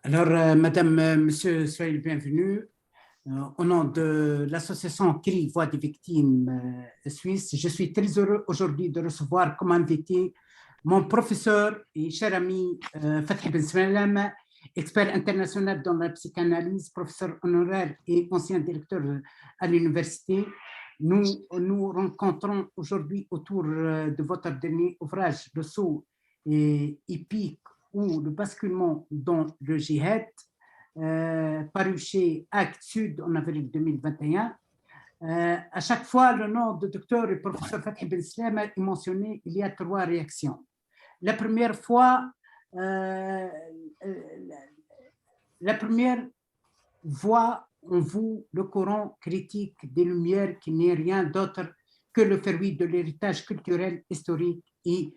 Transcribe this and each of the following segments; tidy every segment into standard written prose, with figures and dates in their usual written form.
Alors, Madame, Monsieur, soyez le bienvenu. Au nom de l'association CRI Voix des victimes suisses, je suis très heureux aujourd'hui de recevoir comme invité mon professeur et cher ami Fathi Ben Salem, expert international dans la psychanalyse, professeur honoraire et ancien directeur à l'université. Nous nous rencontrons aujourd'hui autour de votre dernier ouvrage, Le saut épique ou le basculement dans le djihad, paru chez Actes Sud en avril 2021. À chaque fois, le nom de docteur et professeur Fathi Ben Salem est mentionné, il y a trois réactions. La première fois, la première voit en vous le courant critique des Lumières qui n'est rien d'autre que le fruit de l'héritage culturel, historique et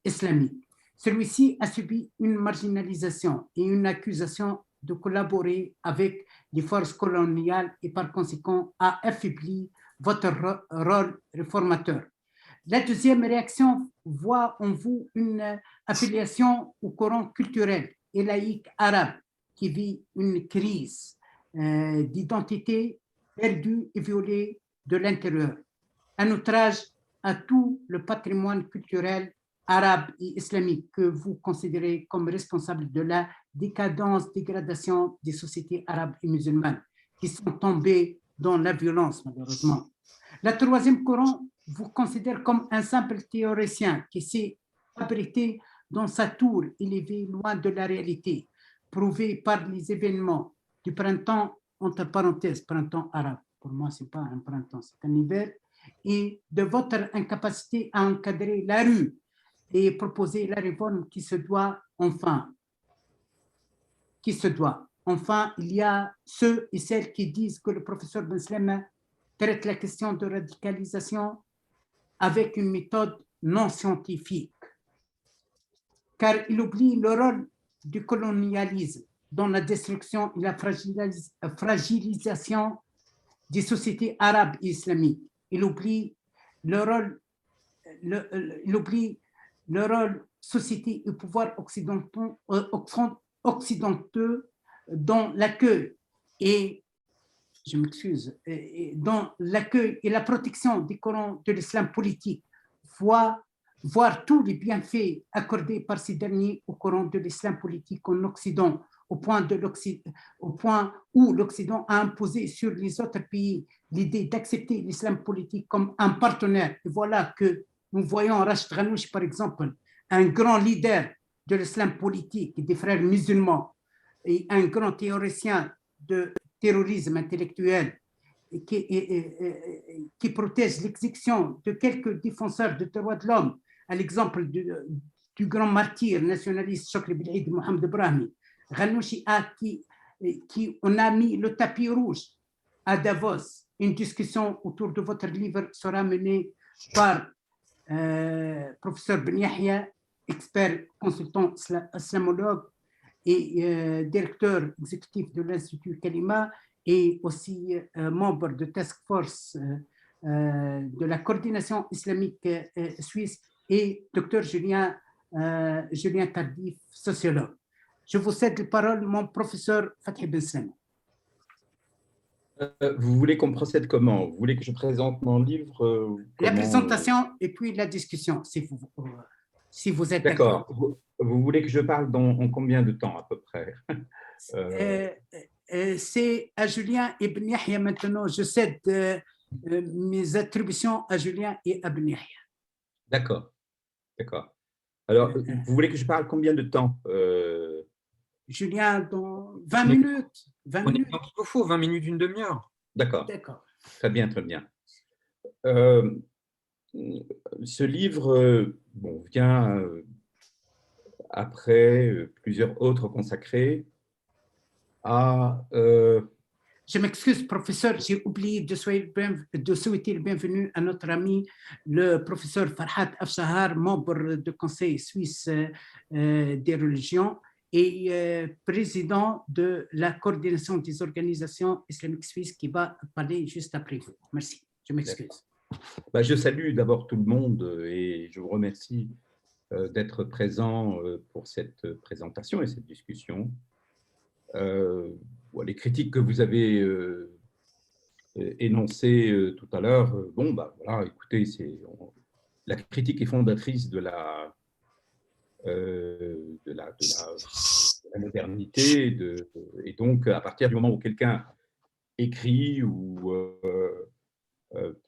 islamique. Celui-ci a subi une marginalisation et une accusation de collaborer avec les forces coloniales et par conséquent a affaibli votre rôle réformateur. La deuxième réaction voit en vous une affiliation au courant culturel et laïque arabe qui vit une crise d'identité perdue et violée de l'intérieur. Un outrage à tout le patrimoine culturel arabe et islamique que vous considérez comme responsable de la décadence, dégradation des sociétés arabes et musulmanes qui sont tombées dans la violence, malheureusement. La troisième courant vous considère comme un simple théoricien qui s'est abrité dans sa tour élevée loin de la réalité, prouvé par les événements du printemps, entre parenthèses, printemps arabe. Pour moi, ce n'est pas un printemps, c'est un hiver, et de votre incapacité à encadrer la rue et proposer la réforme qui se doit enfin. Qui se doit. Enfin, il y a ceux et celles qui disent que le professeur Ben Salem traite la question de radicalisation avec une méthode non scientifique, car il oublie le rôle du colonialisme dans la destruction et la fragilisation des sociétés arabes et islamiques. Il oublie le rôle société et pouvoir occidentaux dans l'accueil et je m'excuse, dans l'accueil et la protection des Corans de l'islam politique, voir tous les bienfaits accordés par ces derniers au Coran de l'islam politique en Occident, au point où l'Occident a imposé sur les autres pays l'idée d'accepter l'islam politique comme un partenaire. Et voilà que nous voyons Rachid Ghanouchi, par exemple, un grand leader de l'islam politique et des frères musulmans, et un grand théoricien de terrorisme intellectuel qui protège l'exécution de quelques défenseurs des droits de l'homme, à l'exemple du grand martyr nationaliste Chokri Belid Mohamed Brahmi. Ghanouchi on a mis le tapis rouge à Davos. Une discussion autour de votre livre sera menée par professeur Ben Yahya, expert consultant islamologue et directeur exécutif de l'Institut Kalima et aussi membre de Task Force de la coordination islamique suisse et docteur Julien Tardif, sociologue. Je vous cède la parole, mon professeur Fathi Ben Salem. Vous voulez qu'on procède comment? Vous voulez que je présente mon livre La présentation et puis la discussion, si vous êtes d'accord. Vous voulez que je parle en combien de temps à peu près? C'est à Julien et Ben Yahya maintenant. Je cède mes attributions à Julien et à Ben Yahya. D'accord, d'accord. Alors, vous voulez que je parle combien de temps? Julien, dans 20 minutes. 20 minutes. Donc, il vous faut 20 minutes, une demi-heure. D'accord. D'accord. Très bien, très bien. Ce livre vient après plusieurs autres consacrés à... Je m'excuse, professeur, j'ai oublié de souhaiter le bienvenu à notre ami, le professeur Farhat Afshahar, membre du Conseil suisse des religions et président de la coordination des organisations islamiques suisses qui va parler juste après vous. Merci, je m'excuse. Je salue d'abord tout le monde et je vous remercie d'être présent pour cette présentation et cette discussion. Les critiques que vous avez énoncées tout à l'heure, bon, bah, voilà, écoutez, la critique est fondatrice de la modernité, et donc à partir du moment où quelqu'un écrit ou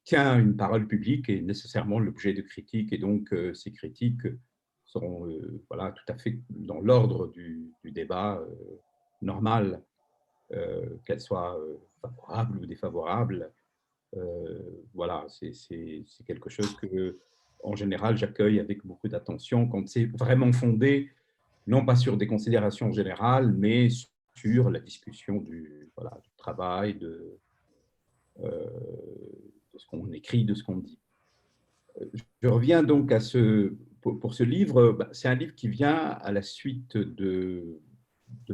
tient une parole publique est nécessairement l'objet de critiques, et donc ces critiques seront voilà, tout à fait dans l'ordre du débat normal, qu'elles soient favorables ou défavorables. Voilà, c'est quelque chose que, en général, j'accueille avec beaucoup d'attention quand c'est vraiment fondé, non pas sur des considérations générales, mais sur la discussion voilà, du travail, euh, de ce qu'on écrit, de ce qu'on dit. Je reviens donc pour ce livre. Bah, c'est un livre qui vient à la suite de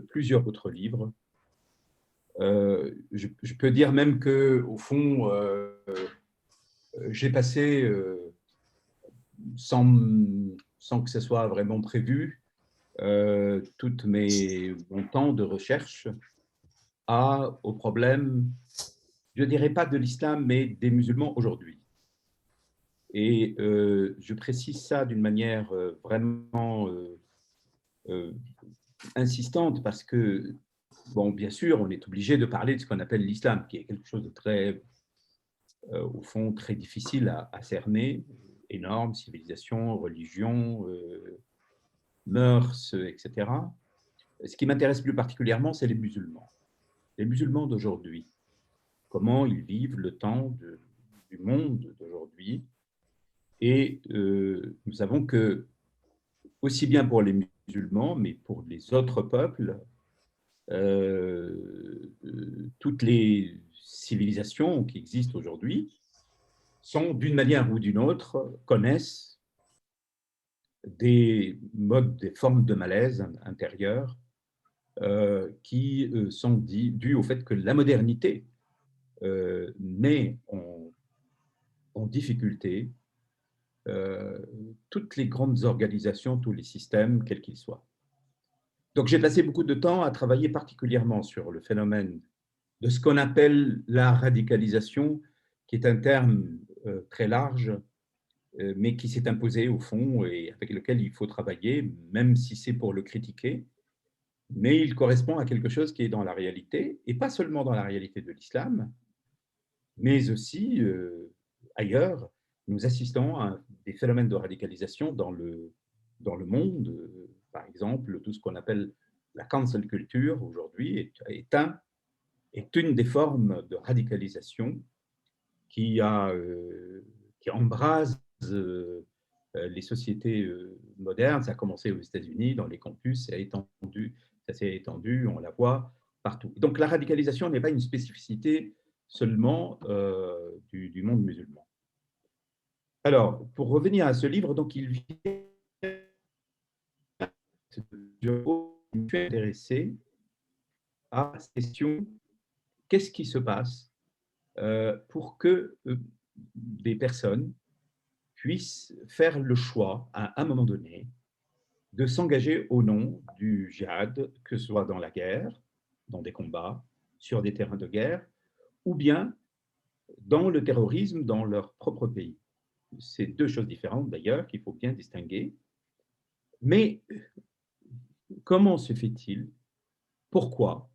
plusieurs autres livres. Je peux dire même qu'au fond, j'ai passé, sans que ce soit vraiment prévu, tout mon temps de recherche au problème, je ne dirais pas de l'islam, mais des musulmans aujourd'hui. Et je précise ça d'une manière vraiment insistante, parce que, bon, bien sûr, on est obligé de parler de ce qu'on appelle l'islam, qui est quelque chose de très, au fond, très difficile à cerner, énorme, civilisation, religion, mœurs, etc. Ce qui m'intéresse plus particulièrement, c'est les musulmans. Les musulmans d'aujourd'hui, comment ils vivent le temps du monde d'aujourd'hui. Et nous savons que, aussi bien pour les musulmans, mais pour les autres peuples, toutes les civilisations qui existent aujourd'hui sont, d'une manière ou d'une autre, connaissent des modes, des formes de malaise intérieur qui sont dus au fait que la modernité met en difficulté toutes les grandes organisations, tous les systèmes, quels qu'ils soient. Donc, j'ai passé beaucoup de temps à travailler particulièrement sur le phénomène de ce qu'on appelle la radicalisation, qui est un terme très large, mais qui s'est imposé au fond et avec lequel il faut travailler, même si c'est pour le critiquer. Mais il correspond à quelque chose qui est dans la réalité, et pas seulement dans la réalité de l'islam, mais aussi ailleurs. Nous assistons à des phénomènes de radicalisation dans le monde. Par exemple, tout ce qu'on appelle la cancel culture aujourd'hui est une des formes de radicalisation qui embrase les sociétés modernes. Ça a commencé aux États-Unis, dans les campus, ça s'est étendu, on la voit partout. Donc la radicalisation n'est pas une spécificité seulement du monde musulman. Alors, pour revenir à ce livre, donc il vient, je me suis intéressé à la question: qu'est-ce qui se passe pour que des personnes puissent faire le choix, à un moment donné, de s'engager au nom du djihad, que ce soit dans la guerre, dans des combats, sur des terrains de guerre, ou bien dans le terrorisme dans leur propre pays. C'est deux choses différentes d'ailleurs qu'il faut bien distinguer. Mais comment se fait-il? Pourquoi?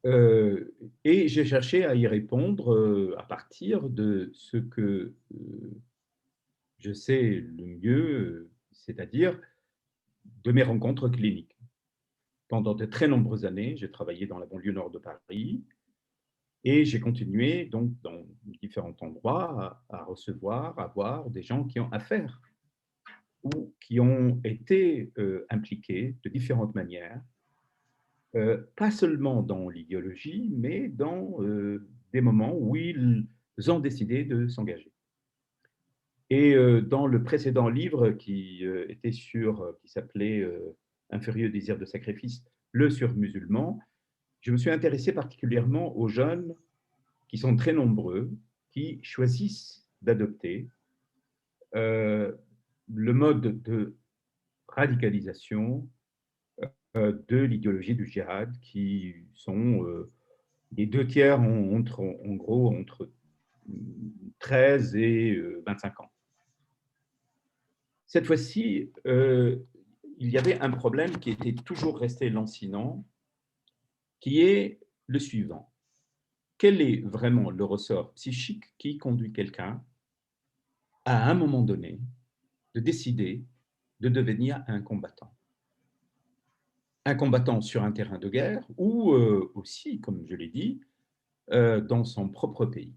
Et j'ai cherché à y répondre à partir de ce que je sais le mieux, c'est-à-dire de mes rencontres cliniques. Pendant de très nombreuses années, j'ai travaillé dans la banlieue nord de Paris, et j'ai continué donc dans différents endroits à recevoir, à voir des gens qui ont affaire ou qui ont été impliqués de différentes manières, pas seulement dans l'idéologie, mais dans des moments où ils ont décidé de s'engager. Et dans le précédent livre qui s'appelait Un furieux désir de sacrifice, le sur-musulman, je me suis intéressé particulièrement aux jeunes qui sont très nombreux, qui choisissent d'adopter le mode de radicalisation de l'idéologie du djihad, qui sont les 2 tiers en gros entre 13 et 25 ans. Cette fois-ci, il y avait un problème qui était toujours resté lancinant, qui est le suivant. Quel est vraiment le ressort psychique qui conduit quelqu'un à un moment donné de décider de devenir un combattant? Un combattant sur un terrain de guerre ou aussi, comme je l'ai dit, dans son propre pays.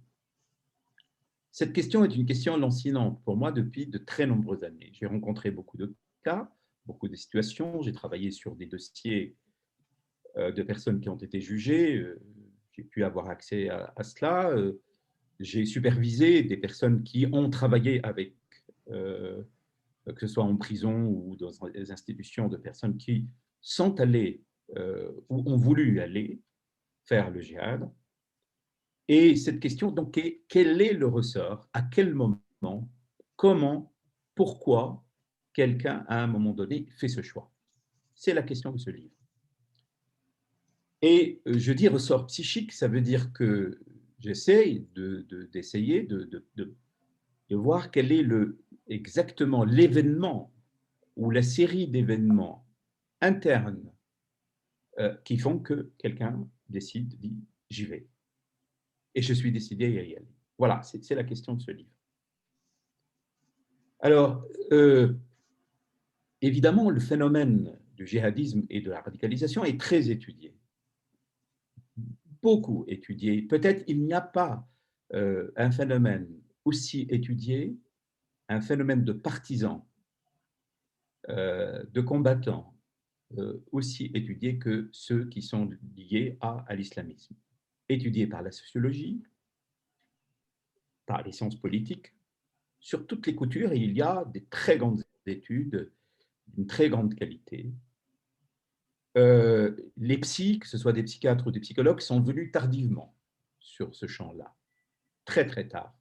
Cette question est une question lancinante pour moi depuis de très nombreuses années. J'ai rencontré beaucoup de cas, beaucoup de situations. J'ai travaillé sur des dossiers de personnes qui ont été jugées. J'ai pu avoir accès à cela. J'ai supervisé des personnes qui ont travaillé avec, que ce soit en prison ou dans des institutions, de personnes qui sont allées ou ont voulu aller faire le djihad. Et cette question, donc, quel est le ressort? À quel moment? Comment? Pourquoi quelqu'un, à un moment donné, fait ce choix? C'est la question de ce livre. Et je dis ressort psychique, ça veut dire que j'essaie d'essayer de voir quel est exactement l'événement ou la série d'événements internes qui font que quelqu'un décide, dit j'y vais. Et je suis décidé à y aller. Voilà, c'est la question de ce livre. Alors, évidemment, le phénomène du djihadisme et de la radicalisation est très étudié. Beaucoup étudié. Peut-être il n'y a pas un phénomène aussi étudié, un phénomène de partisans, de combattants, aussi étudié que ceux qui sont liés à l'islamisme. Étudié par la sociologie, par les sciences politiques, sur toutes les coutures, il y a des très grandes études d'une très grande qualité. Les psys, que ce soit des psychiatres ou des psychologues, sont venus tardivement sur ce champ-là, très très tard.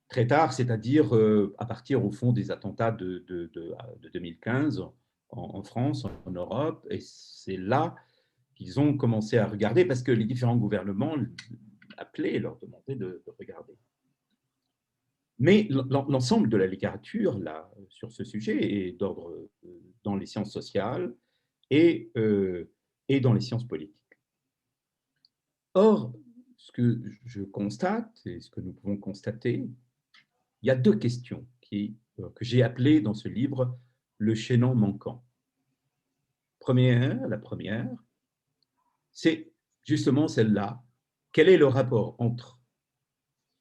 Très tard, c'est-à-dire à partir au fond des attentats de 2015 en France, en Europe, et c'est là qu'ils ont commencé à regarder, parce que les différents gouvernements appelaient et leur demandaient de regarder. Mais l'ensemble de la littérature là, sur ce sujet est d'ordre dans les sciences sociales et dans les sciences politiques. Or, ce que je constate et ce que nous pouvons constater, il y a 2 questions que j'ai appelées dans ce livre le chaînon manquant. La première, c'est justement celle-là. Quel est le rapport entre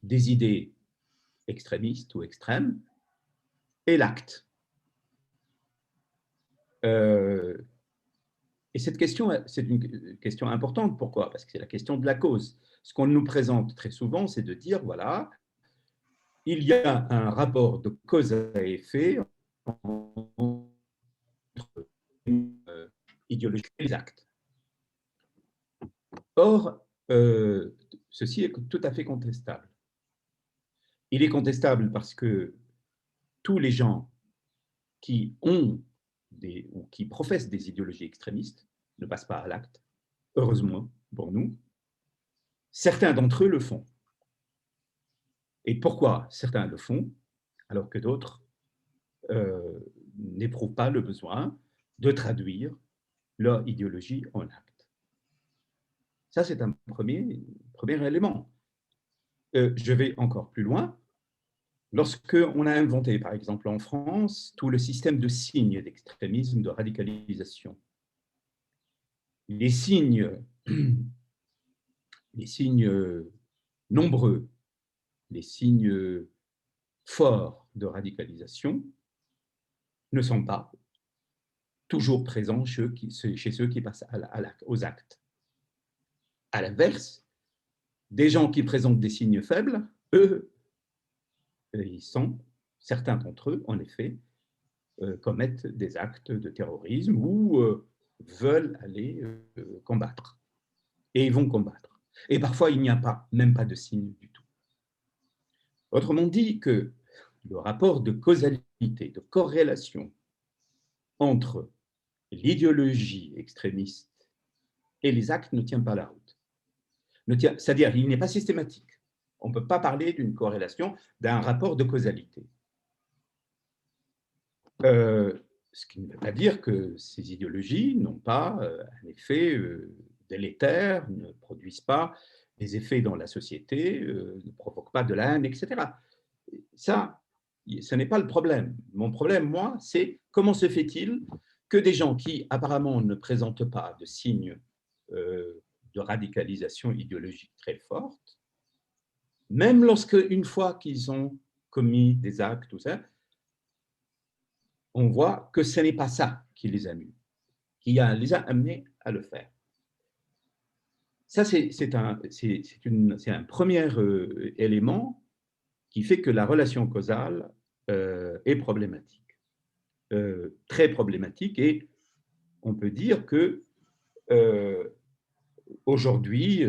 des idées extrémistes ou extrêmes et l'acte? Et cette question, c'est une question importante. Pourquoi? Parce que c'est la question de la cause. Ce qu'on nous présente très souvent, c'est de dire, voilà, il y a un rapport de cause à effet entre idéologie et les actes. Or, ceci est tout à fait contestable. Il est contestable parce que tous les gens qui ont ou qui professent des idéologies extrémistes ne passent pas à l'acte, heureusement pour nous. Certains d'entre eux le font. Et pourquoi certains le font alors que d'autres n'éprouvent pas le besoin de traduire leur idéologie en acte? Ça, c'est un premier élément. Je vais encore plus loin. Lorsqu'on a inventé, par exemple en France, tout le système de signes d'extrémisme, de radicalisation, les signes nombreux, les signes forts de radicalisation ne sont pas toujours présents chez ceux qui passent aux actes. À l'inverse, des gens qui présentent des signes faibles, eux, certains d'entre eux, en effet, commettent des actes de terrorisme ou veulent aller combattre. Et ils vont combattre. Et parfois, il n'y a même pas de signe du tout. Autrement dit que le rapport de causalité, de corrélation entre l'idéologie extrémiste et les actes ne tient pas la route. C'est-à-dire, il n'est pas systématique. On ne peut pas parler d'une corrélation, d'un rapport de causalité. Ce qui ne veut pas dire que ces idéologies n'ont pas un effet délétère, ne produisent pas des effets dans la société, ne provoquent pas de la haine, etc. Ça, ce n'est pas le problème. Mon problème, moi, c'est comment se fait-il que des gens qui apparemment ne présentent pas de signes de radicalisation idéologique très forte, même lorsque, une fois qu'ils ont commis des actes, tout ça, on voit que ce n'est pas ça qui les a mis, qui les a amenés à le faire. Ça, c'est un premier élément qui fait que la relation causale est problématique, très problématique, et on peut dire que aujourd'hui,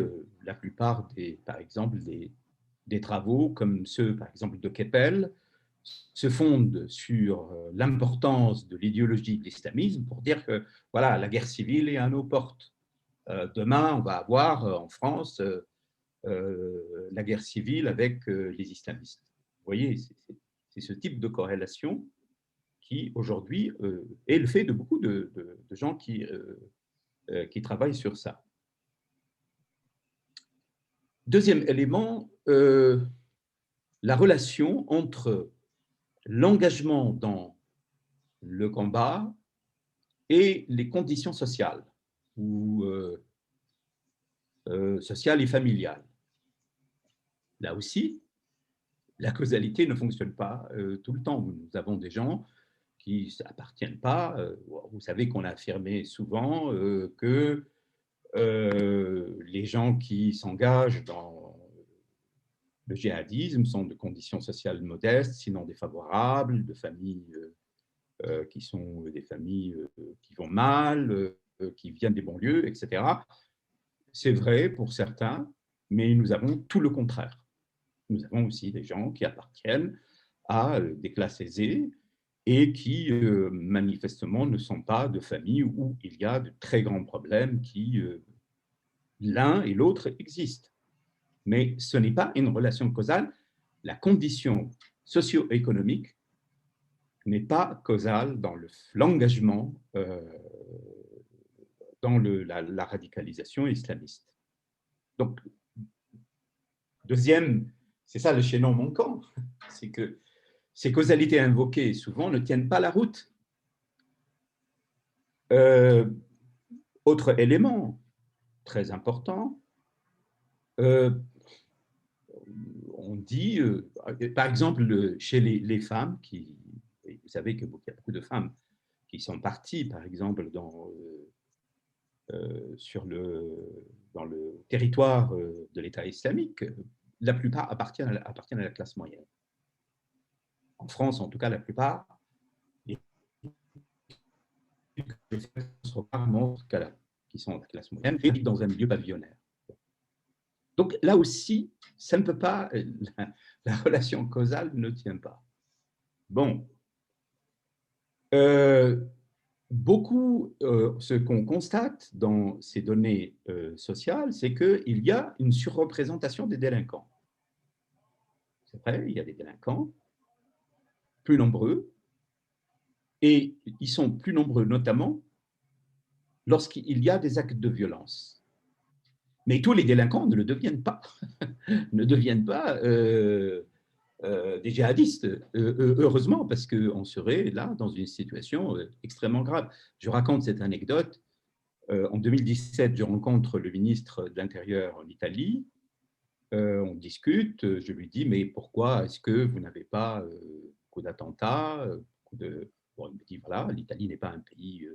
la plupart par exemple, des travaux comme ceux, par exemple, de Keppel, se fondent sur l'importance de l'idéologie de l'islamisme pour dire que voilà, la guerre civile est à nos portes. Demain, on va avoir en France la guerre civile avec les islamistes. Vous voyez, c'est ce type de corrélation qui, aujourd'hui, est le fait de beaucoup de gens qui travaillent sur ça. Deuxième élément, la relation entre l'engagement dans le combat et les conditions sociales, ou sociales et familiales. Là aussi, la causalité ne fonctionne pas tout le temps. Nous avons des gens qui n'appartiennent pas. Vous savez qu'on a affirmé souvent que les gens qui s'engagent dans le djihadisme sont de conditions sociales modestes, sinon défavorables, de familles qui sont des familles qui vont mal, qui viennent des banlieues, etc. C'est vrai pour certains, mais nous avons tout le contraire. Nous avons aussi des gens qui appartiennent à des classes aisées et qui manifestement ne sont pas de familles où il y a de très grands problèmes qui, l'un et l'autre, existent. Mais ce n'est pas une relation causale. La condition socio-économique n'est pas causale dans l'engagement dans la radicalisation islamiste. Donc, deuxième, c'est ça le chaînon manquant, c'est que ces causalités invoquées souvent ne tiennent pas la route. Autre élément très important, on dit, par exemple, chez les femmes, vous savez qu'il y a beaucoup de femmes qui sont parties, par exemple, dans le territoire de l'État islamique, la plupart appartiennent à la classe moyenne. En France, en tout cas, la plupart, qui sont de la classe moyenne, vivent dans un milieu pavillonnaire. Donc là aussi, ça ne peut pas, la relation causale ne tient pas. Bon. Beaucoup, ce qu'on constate dans ces données sociales, c'est qu'il y a une surreprésentation des délinquants. C'est vrai, il y a des délinquants plus nombreux, et ils sont plus nombreux notamment lorsqu'il y a des actes de violence. Mais tous les délinquants ne le deviennent pas, ne deviennent pas des djihadistes, heureusement, parce qu'on serait là dans une situation extrêmement grave. Je raconte cette anecdote. En 2017, je rencontre le ministre de l'Intérieur en Italie. On discute. Je lui dis, mais pourquoi est-ce que vous n'avez pas beaucoup d'attentats Bon, il me dit, voilà, l'Italie n'est pas un pays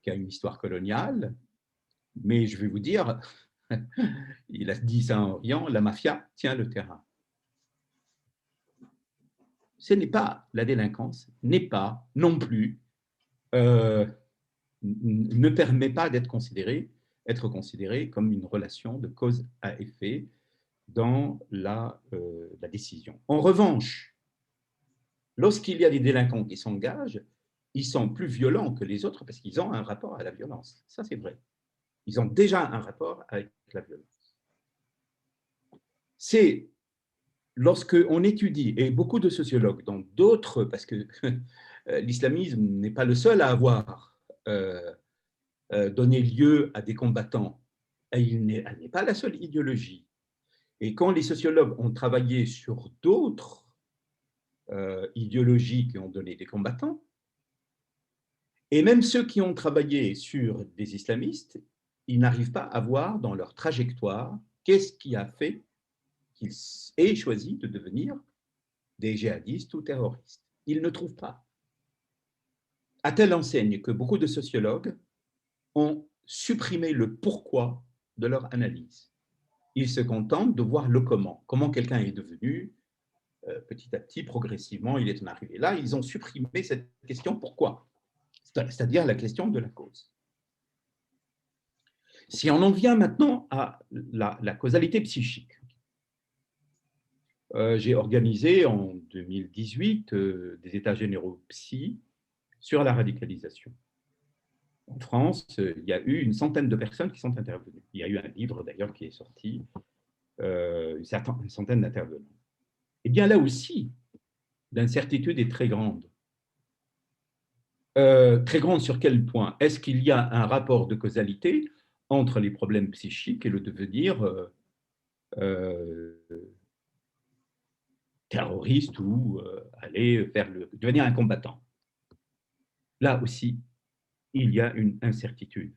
qui a une histoire coloniale, mais je vais vous dire, il a dit ça en riant, la mafia tient le terrain. Ce n'est pas, la délinquance n'est pas non plus, ne permet pas d'être considérée comme une relation de cause à effet dans la décision. En revanche, lorsqu'il y a des délinquants qui s'engagent, ils sont plus violents que les autres parce qu'ils ont un rapport à la violence. Ça, c'est vrai. Ils ont déjà un rapport avec la violence. C'est lorsqu'on étudie, et beaucoup de sociologues dans d'autres, parce que l'islamisme n'est pas le seul à avoir donné lieu à des combattants, elle n'est pas la seule idéologie. Et quand les sociologues ont travaillé sur d'autres idéologies qui ont donné des combattants, et même ceux qui ont travaillé sur des islamistes, ils n'arrivent pas à voir dans leur trajectoire qu'est-ce qui a fait qu'ils aient choisi de devenir des djihadistes ou terroristes. Ils ne trouvent pas. À telle enseigne que beaucoup de sociologues ont supprimé le pourquoi de leur analyse. Ils se contentent de voir le comment. Comment quelqu'un est devenu, petit à petit, progressivement, il est en arrivé là. Ils ont supprimé cette question pourquoi, c'est-à-dire la question de la cause. Si on en vient maintenant à la causalité psychique, j'ai organisé en 2018 des états généraux psy sur la radicalisation. En France, il y a eu une centaine de personnes qui sont intervenues. Il y a eu un livre d'ailleurs qui est sorti, une centaine d'intervenants. Eh bien là aussi, l'incertitude est très grande. Très grande sur quel point? Est-ce qu'il y a un rapport de causalité entre les problèmes psychiques et le devenir terroriste ou aller devenir un combattant? Là aussi, il y a une incertitude.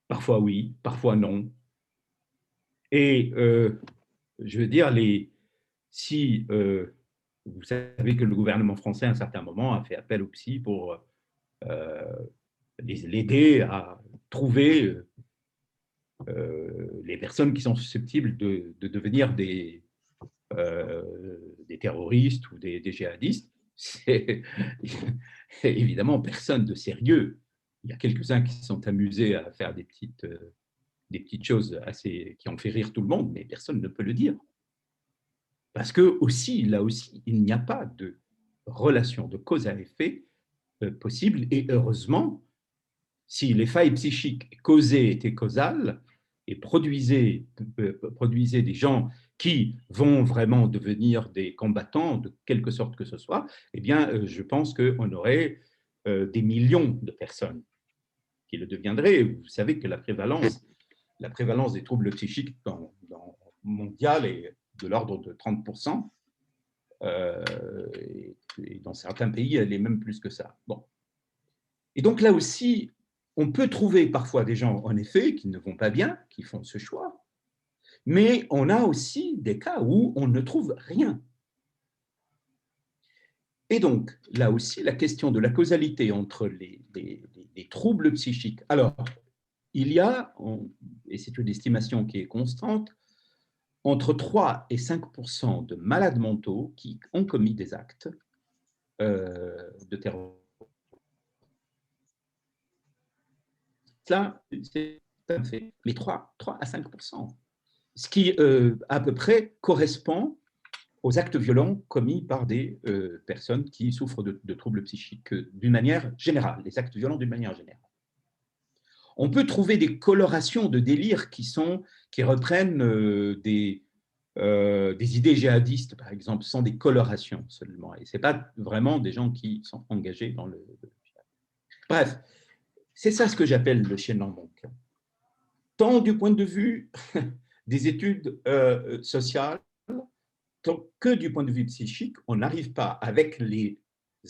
Parfois oui, parfois non. Et je veux dire, si vous savez que le gouvernement français, à un certain moment, a fait appel au psy pour l'aider à trouver les personnes qui sont susceptibles de devenir des terroristes ou des djihadistes. C'est évidemment personne de sérieux. Il y a quelques-uns qui se sont amusés à faire des petites choses qui ont fait rire tout le monde, mais personne ne peut le dire. Parce que là aussi, il n'y a pas de relation de cause à effet possible. Et heureusement, si les failles psychiques étaient causales et produisaient des gens qui vont vraiment devenir des combattants de quelque sorte que ce soit, eh bien, je pense qu'on aurait des millions de personnes qui le deviendraient. Vous savez que la prévalence des troubles psychiques mondiale est de l'ordre de 30%, et dans certains pays, elle est même plus que ça. Bon. Et donc là aussi, on peut trouver parfois des gens, en effet, qui ne vont pas bien, qui font ce choix, mais on a aussi des cas où on ne trouve rien. Et donc, là aussi, la question de la causalité entre les troubles psychiques. Alors, il y a, et c'est une estimation qui est constante, entre 3 et 5% de malades mentaux qui ont commis des actes de terrorisme. Ça, c'est un fait, mais 3 à 5%, ce qui à peu près correspond aux actes violents commis par des personnes qui souffrent de troubles psychiques d'une manière générale, les actes violents d'une manière générale. On peut trouver des colorations de délire qui reprennent des idées djihadistes, par exemple, sont des colorations seulement. Et ce n'est pas vraiment des gens qui sont engagés dans le djihad. Bref, c'est ça ce que j'appelle le chien en manque. Tant du point de vue des études sociales, tant que du point de vue psychique, on n'arrive pas, avec les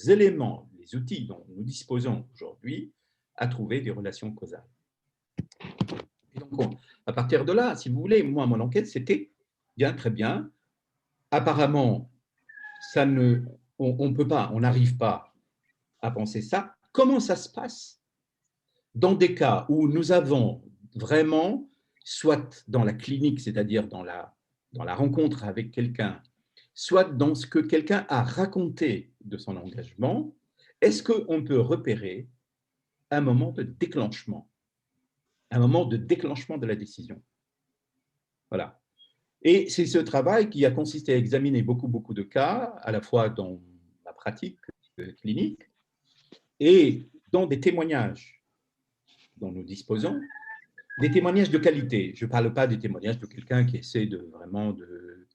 éléments, les outils dont nous disposons aujourd'hui, à trouver des relations causales. Et donc, à partir de là, si vous voulez, moi, mon enquête, c'était bien, très bien. Apparemment, on n'arrive pas à penser ça. Comment ça se passe dans des cas où nous avons vraiment, soit dans la clinique, c'est-à-dire dans la rencontre avec quelqu'un, soit dans ce que quelqu'un a raconté de son engagement, est-ce qu'on peut repérer un moment de déclenchement de la décision? Voilà. Et c'est ce travail qui a consisté à examiner beaucoup de cas, à la fois dans pratique clinique. Et dans des témoignages dont nous disposons, des témoignages de qualité. Je ne parle pas des témoignages de quelqu'un qui essaie de vraiment de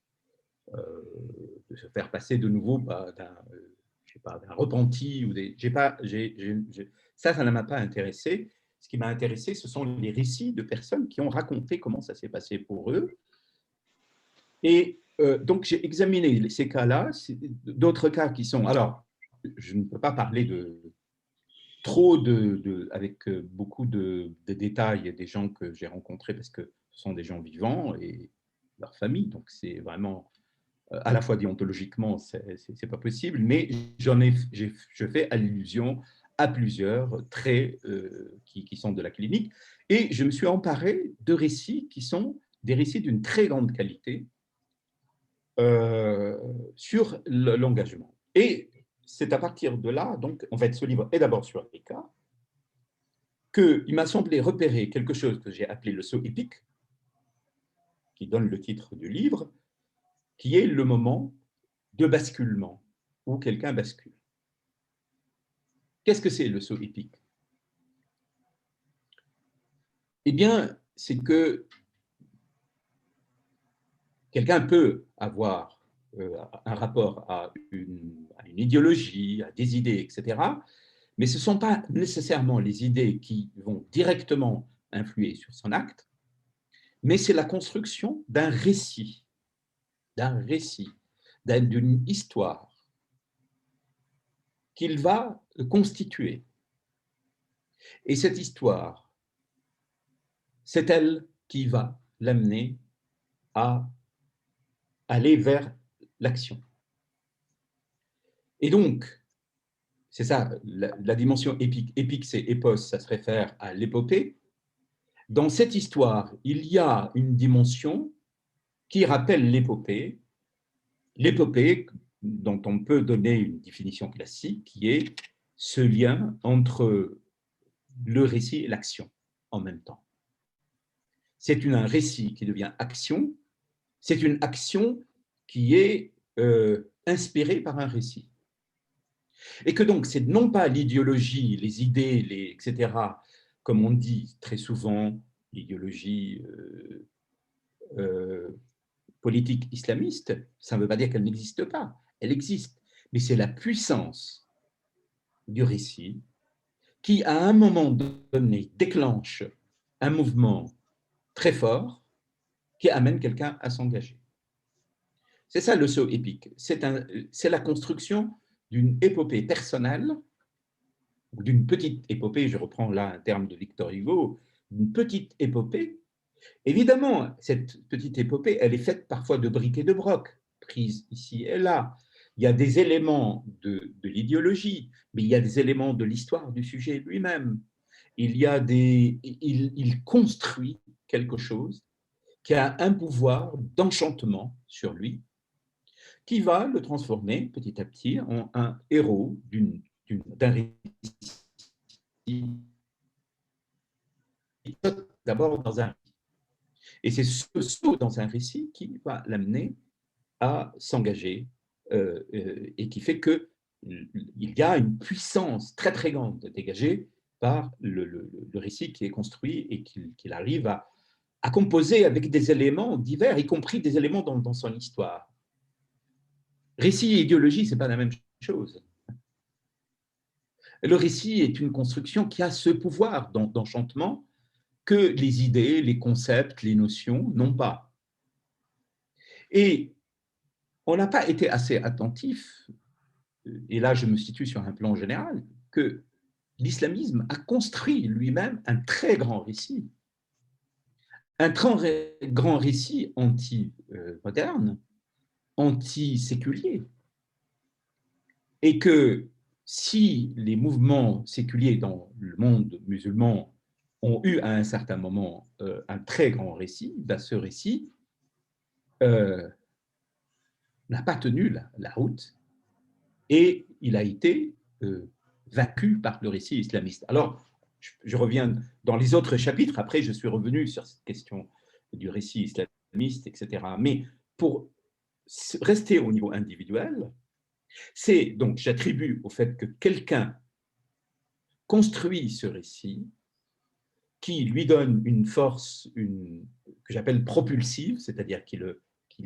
se faire passer de nouveau d'un repenti. Ou ça ne m'a pas intéressé. Ce qui m'a intéressé, ce sont les récits de personnes qui ont raconté comment ça s'est passé pour eux. Et donc, j'ai examiné ces cas-là, d'autres cas qui sont… Alors, je ne peux pas parler avec beaucoup de détails des gens que j'ai rencontrés parce que ce sont des gens vivants et leur famille, donc c'est vraiment… à la fois déontologiquement, c'est pas possible, mais je fais allusion à plusieurs traits qui sont de la clinique, et je me suis emparé de récits qui sont des récits d'une très grande qualité sur l'engagement. Et c'est à partir de là, donc, en fait, ce livre est d'abord sur les cas, qu'il m'a semblé repérer quelque chose que j'ai appelé le saut épique, qui donne le titre du livre, qui est le moment de basculement, où quelqu'un bascule. Qu'est-ce que c'est le saut épique? Eh bien, c'est que quelqu'un peut avoir un rapport à une idéologie, à des idées, etc., mais ce ne sont pas nécessairement les idées qui vont directement influer sur son acte, mais c'est la construction d'un récit, d'une histoire qu'il va constituer. Et cette histoire, c'est elle qui va l'amener à aller vers l'action. Et donc, c'est ça, la dimension épique. Épique, c'est épos, ça se réfère à l'épopée. Dans cette histoire, il y a une dimension qui rappelle l'épopée dont on peut donner une définition classique, qui est ce lien entre le récit et l'action en même temps. C'est un récit qui devient action, c'est une action qui est inspirée par un récit. Et que donc, c'est non pas l'idéologie, les idées, etc., comme on dit très souvent, l'idéologie politique islamiste, ça ne veut pas dire qu'elle n'existe pas, elle existe, mais c'est la puissance du récit qui, à un moment donné, déclenche un mouvement très fort qui amène quelqu'un à s'engager. C'est ça le saut épique, c'est la construction d'une épopée personnelle, ou d'une petite épopée, je reprends là un terme de Victor Hugo, d'une petite épopée. Évidemment, cette petite épopée, elle est faite parfois de briques et de brocs, prises ici et là. Il y a des éléments de l'idéologie, mais il y a des éléments de l'histoire du sujet lui-même. Il construit quelque chose qui a un pouvoir d'enchantement sur lui, qui va le transformer petit à petit en un héros d'un récit, d'abord dans un récit. Et c'est ce saut dans un récit qui va l'amener à s'engager et qui fait qu'il y a une puissance très très grande dégagée par le récit qui est construit et qu'il arrive à composer avec des éléments divers, y compris des éléments dans son histoire. Récit et idéologie, ce n'est pas la même chose. Le récit est une construction qui a ce pouvoir d'enchantement que les idées, les concepts, les notions n'ont pas. Et on n'a pas été assez attentif, et là je me situe sur un plan général, que l'islamisme a construit lui-même un très grand récit. Un très grand récit anti-moderne, anti-séculier. Et que si les mouvements séculiers dans le monde musulman ont eu à un certain moment un très grand récit, ben ce récit n'a pas tenu la route et il a été vaincu par le récit islamiste. Alors, je reviens dans les autres chapitres, après je suis revenu sur cette question du récit islamiste, etc. Mais pour rester au niveau individuel, Donc, j'attribue au fait que quelqu'un construit ce récit qui lui donne une force que j'appelle propulsive, c'est-à-dire qui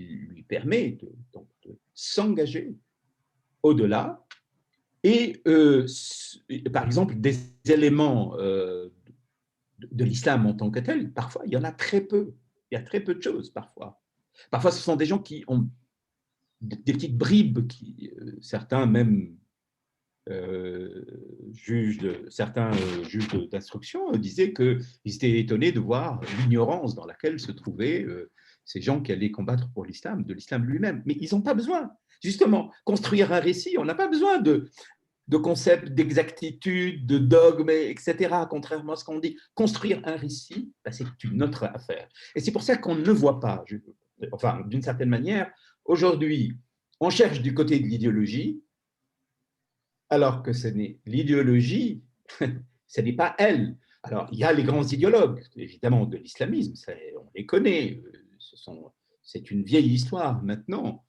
lui permet de s'engager au-delà. Et par exemple, des éléments de l'islam en tant que tel, parfois, il y en a très peu. Il y a très peu de choses, parfois. Parfois, ce sont des gens qui ont des petites bribes, certains même certains juges d'instruction disaient qu'ils étaient étonnés de voir l'ignorance dans laquelle se trouvaient ces gens qui allaient combattre pour l'islam, de l'islam lui-même. Mais ils n'ont pas besoin. Justement, construire un récit, on n'a pas besoin de concepts d'exactitude, de dogmes, etc. Contrairement à ce qu'on dit, construire un récit, ben, c'est une autre affaire. Et c'est pour ça qu'on ne voit pas, enfin, d'une certaine manière, aujourd'hui, on cherche du côté de l'idéologie, alors que ce n'est l'idéologie, ce n'est pas elle. Alors, il y a les grands idéologues, évidemment, de l'islamisme, on les connaît, c'est une vieille histoire maintenant,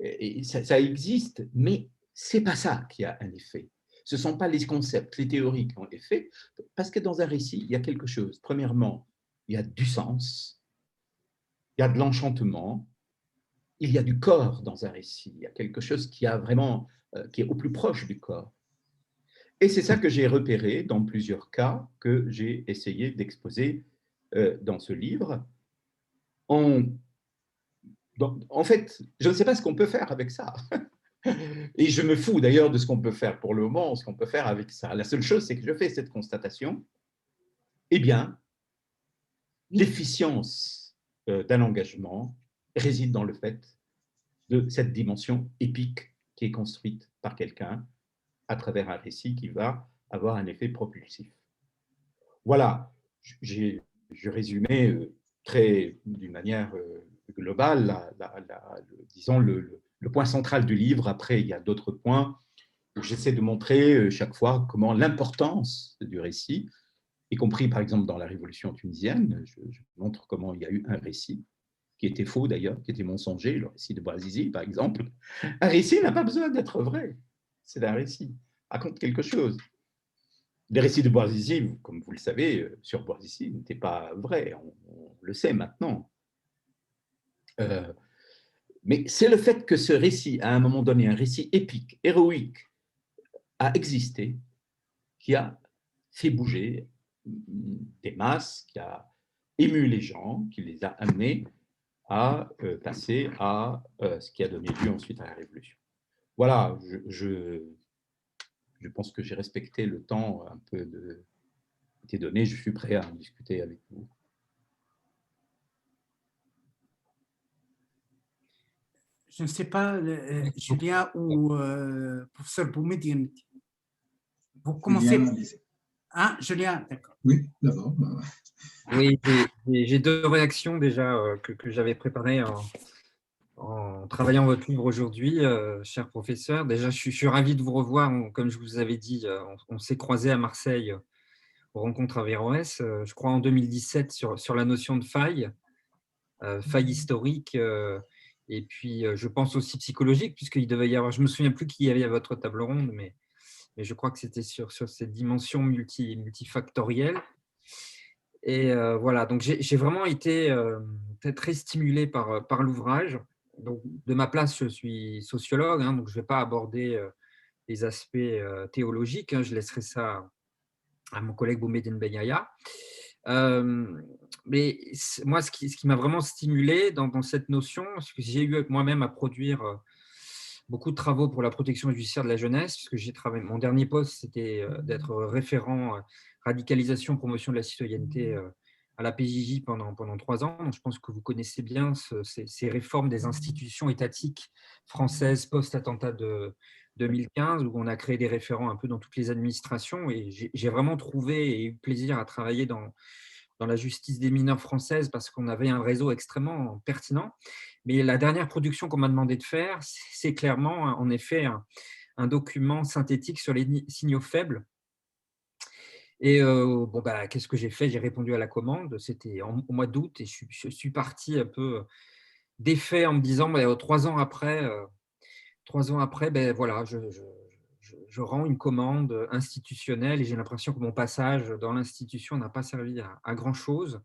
et ça existe, mais ce n'est pas ça qui a un effet. Ce ne sont pas les concepts, les théories qui ont effet, parce que dans un récit, il y a quelque chose. Premièrement, il y a du sens, il y a de l'enchantement, il y a du corps dans un récit, il y a quelque chose qui est au plus proche du corps. Et c'est ça que j'ai repéré dans plusieurs cas que j'ai essayé d'exposer dans ce livre. En fait, je ne sais pas ce qu'on peut faire avec ça. Et je me fous d'ailleurs de ce qu'on peut faire pour le moment, ce qu'on peut faire avec ça. La seule chose, c'est que je fais cette constatation. Eh bien, l'efficience d'un engagement réside dans le fait de cette dimension épique qui est construite par quelqu'un à travers un récit qui va avoir un effet propulsif. Voilà, je résumais d'une manière globale, disons, le point central du livre. Après, il y a d'autres points où j'essaie de montrer chaque fois comment l'importance du récit, y compris par exemple dans la Révolution tunisienne, je montre comment il y a eu un récit qui était faux d'ailleurs, qui était mensonger, le récit de Bouazizi par exemple. Un récit n'a pas besoin d'être vrai, c'est un récit, raconte quelque chose. Les récits de Bouazizi, comme vous le savez, sur Bouazizi, n'étaient pas vrais, on le sait maintenant. Mais c'est le fait que ce récit, à un moment donné, un récit épique, héroïque, a existé, qui a fait bouger des masses, qui a ému les gens, qui les a amenés à passer à ce qui a donné lieu ensuite à la Révolution. Voilà, je pense que j'ai respecté le temps un peu de été donné. Je suis prêt à en discuter avec vous. Je ne sais pas, Julien ou professeur Boumediene, vous commencez. Ah, Julien, d'accord. Oui, d'abord. Oui, j'ai deux réactions déjà que j'avais préparées en travaillant votre livre aujourd'hui, cher professeur. Déjà, je suis ravi de vous revoir. Comme je vous avais dit, on s'est croisés à Marseille aux rencontres Averroès, je crois en 2017, sur la notion de faille, faille historique, et puis je pense aussi psychologique, puisqu'il devait y avoir, je ne me souviens plus qui y avait à votre table ronde, mais je crois que c'était sur cette dimension multifactorielle. Et voilà, donc j'ai vraiment été très stimulé par l'ouvrage. Donc, de ma place, je suis sociologue, hein, donc je ne vais pas aborder les aspects théologiques, hein, je laisserai ça à mon collègue Boumediene Benyaya. Mais moi, ce qui m'a vraiment stimulé dans cette notion, c'est que j'ai eu moi-même à produire beaucoup de travaux pour la protection judiciaire de la jeunesse, puisque j'ai travaillé. Mon dernier poste, c'était d'être référent radicalisation, promotion de la citoyenneté à la PJJ pendant 3 ans. Donc, je pense que vous connaissez bien ces réformes des institutions étatiques françaises post-attentat de 2015, où on a créé des référents un peu dans toutes les administrations. Et j'ai vraiment trouvé et eu plaisir à travailler dans la justice des mineurs française parce qu'on avait un réseau extrêmement pertinent. Mais la dernière production qu'on m'a demandé de faire, c'est clairement, en effet, un document synthétique sur les signaux faibles. Et qu'est-ce que j'ai fait? J'ai répondu à la commande, c'était au mois d'août, et je suis parti un peu défait en me disant, 3 ans après, 3 ans après, ben voilà, je rends une commande institutionnelle et j'ai l'impression que mon passage dans l'institution n'a pas servi à grand-chose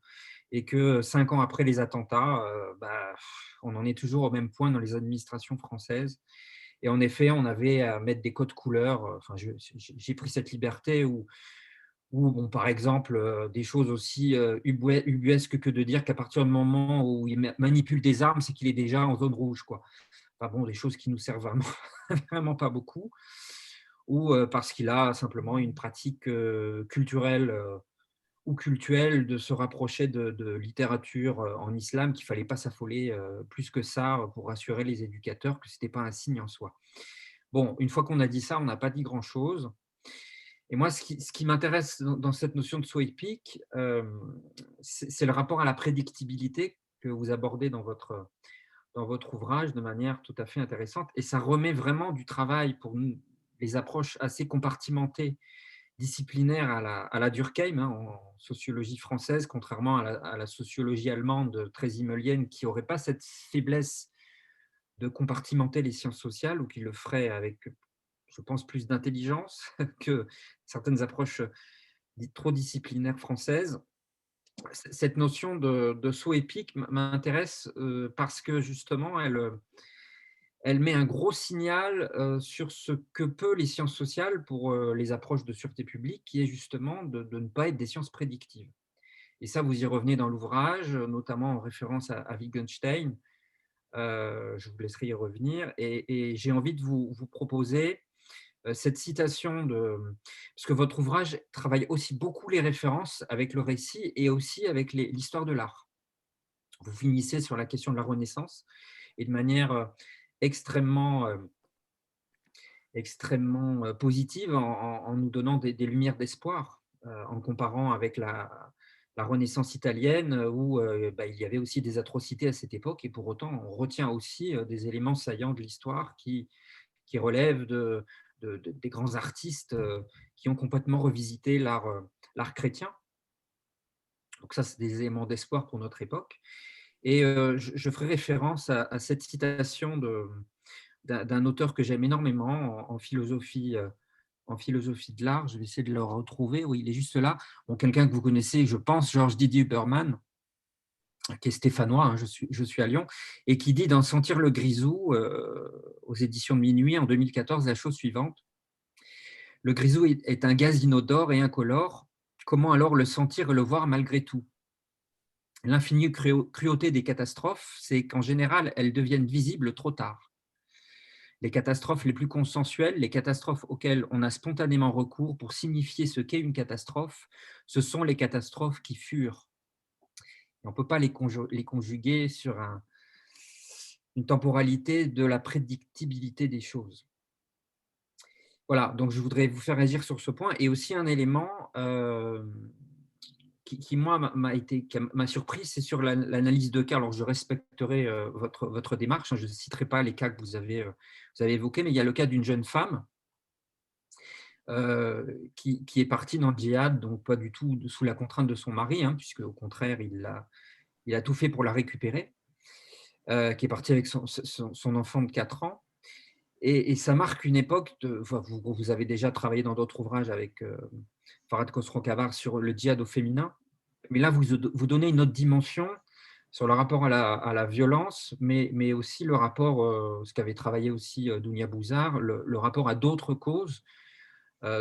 et que 5 ans après les attentats, on en est toujours au même point dans les administrations françaises. Et en effet, on avait à mettre des codes couleurs. Enfin, j'ai pris cette liberté où bon, par exemple, des choses aussi ubuesques que de dire qu'à partir du moment où il manipule des armes, c'est qu'il est déjà en zone rouge, quoi. Enfin bon, des choses qui nous servent vraiment, vraiment pas beaucoup, ou parce qu'il a simplement une pratique culturelle ou cultuelle de se rapprocher de littérature en islam, qu'il ne fallait pas s'affoler plus que ça pour rassurer les éducateurs que ce n'était pas un signe en soi. Bon, une fois qu'on a dit ça, on n'a pas dit grand-chose. Et moi, ce qui m'intéresse dans cette notion de saut épique, c'est le rapport à la prédictibilité que vous abordez dans votre ouvrage de manière tout à fait intéressante. Et ça remet vraiment du travail pour nous, les approches assez compartimentées, disciplinaires à la Durkheim, hein, en sociologie française, contrairement à la sociologie allemande très himmelienne qui n'aurait pas cette faiblesse de compartimenter les sciences sociales ou qui le ferait avec, je pense, plus d'intelligence que certaines approches dites trop disciplinaires françaises. Cette notion de saut épique m'intéresse parce que justement, elle met un gros signal sur ce que peut les sciences sociales pour les approches de sûreté publique, qui est justement de ne pas être des sciences prédictives. Et ça, vous y revenez dans l'ouvrage, notamment en référence à Wittgenstein. Je vous laisserai y revenir. Et j'ai envie de vous proposer cette citation parce que votre ouvrage travaille aussi beaucoup les références avec le récit et aussi avec l'histoire de l'art. Vous finissez sur la question de la Renaissance et de manière extrêmement positive en nous donnant des lumières d'espoir, en comparant avec la Renaissance italienne où il y avait aussi des atrocités à cette époque et pour autant on retient aussi des éléments saillants de l'histoire qui relèvent des grands artistes qui ont complètement revisité l'art chrétien. Donc ça, c'est des éléments d'espoir pour notre époque. Et je ferai référence à cette citation d'un auteur que j'aime énormément en philosophie de l'art. Je vais essayer de le retrouver. Oui, il est juste là. Bon, quelqu'un que vous connaissez, je pense, Georges Didier Huberman, qui est stéphanois, hein, je suis à Lyon, et qui dit dans Sentir le grisou, aux éditions de Minuit en 2014, la chose suivante. Le grisou est un gaz inodore et incolore. Comment alors le sentir et le voir malgré tout? L'infinie cruauté des catastrophes, c'est qu'en général, elles deviennent visibles trop tard. Les catastrophes les plus consensuelles, les catastrophes auxquelles on a spontanément recours pour signifier ce qu'est une catastrophe, ce sont les catastrophes qui furent. Et on ne peut pas les conjuguer sur une temporalité de la prédictibilité des choses. Voilà, donc je voudrais vous faire réagir sur ce point. Et aussi un élément qui moi, m'a surpris, c'est sur l'analyse de cas. Alors, je respecterai votre démarche. Je ne citerai pas les cas que vous avez évoqués, mais il y a le cas d'une jeune femme qui est partie dans le djihad, donc pas du tout sous la contrainte de son mari, hein, puisque au contraire, il a tout fait pour la récupérer, qui est partie avec son enfant de 4 ans. Et ça marque une époque, vous avez déjà travaillé dans d'autres ouvrages avec Farhad Khosrow-Khavar sur le djihad au féminin, mais là, vous donnez une autre dimension sur le rapport à la violence, mais aussi le rapport, ce qu'avait travaillé aussi Dounia Bouzar, le rapport à d'autres causes,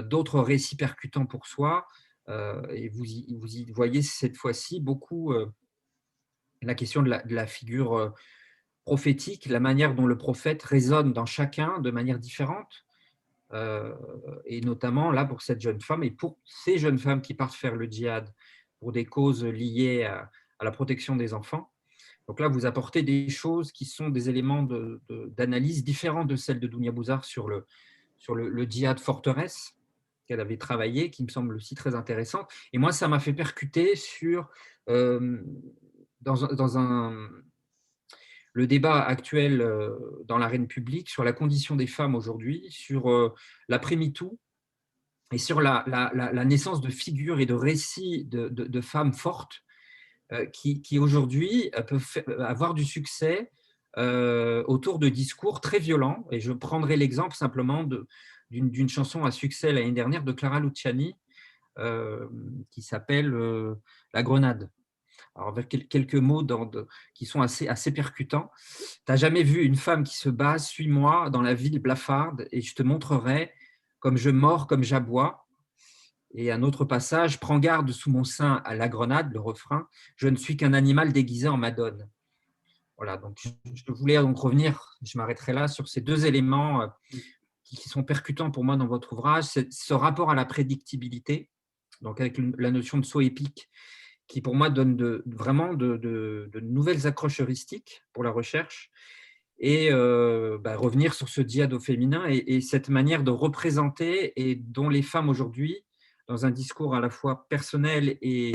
d'autres récits percutants pour soi, et vous y voyez cette fois-ci beaucoup la question de la figure prophétique, la manière dont le prophète résonne dans chacun de manière différente, et notamment là pour cette jeune femme et pour ces jeunes femmes qui partent faire le djihad pour des causes liées à la protection des enfants. Donc là, vous apportez des choses qui sont des éléments d'analyse différents de celles de Dounia Bouzar sur le djihad forteresse qu'elle avait travaillé, qui me semble aussi très intéressant. Et moi, ça m'a fait percuter sur le débat actuel dans l'arène publique sur la condition des femmes aujourd'hui, sur l'après-MeToo et sur la naissance de figures et de récits de femmes fortes qui aujourd'hui peuvent avoir du succès autour de discours très violents. Et je prendrai l'exemple simplement d'une chanson à succès l'année dernière de Clara Luciani qui s'appelle La Grenade. Alors, avec quelques mots qui sont assez percutants. Tu n'as jamais vu une femme qui se bat, suis-moi dans la ville blafarde et je te montrerai comme je mords, comme j'aboie. Et un autre passage, prends garde sous mon sein à la grenade, le refrain, je ne suis qu'un animal déguisé en madone. Voilà, donc je voulais donc revenir, je m'arrêterai là, sur ces deux éléments qui sont percutants pour moi dans votre ouvrage, c'est ce rapport à la prédictibilité, donc avec la notion de saut épique, qui pour moi donne vraiment de nouvelles accroches heuristiques pour la recherche, et revenir sur ce dyade au féminin et cette manière de représenter et dont les femmes aujourd'hui, dans un discours à la fois personnel et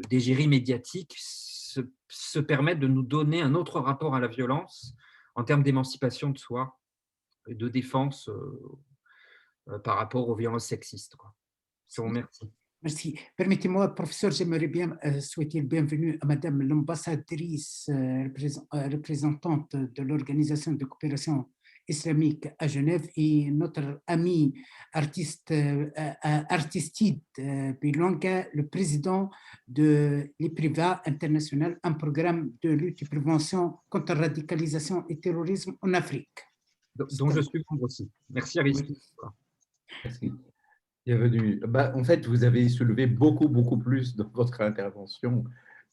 d'égérie médiatique, se permettent de nous donner un autre rapport à la violence en termes d'émancipation de soi et de défense par rapport aux violences sexistes, quoi. Je vous remercie. Merci. Permettez-moi, professeur, j'aimerais bien souhaiter le bienvenue à Madame l'ambassadrice représentante de l'Organisation de coopération islamique à Genève et notre ami Artistide Bilonga, le président de l'IPRIVA international, un programme de lutte et prévention contre la radicalisation et terrorisme en Afrique. Dont je suis membre aussi. Merci Aristide. Merci. Bienvenue. En fait, vous avez soulevé beaucoup plus dans votre intervention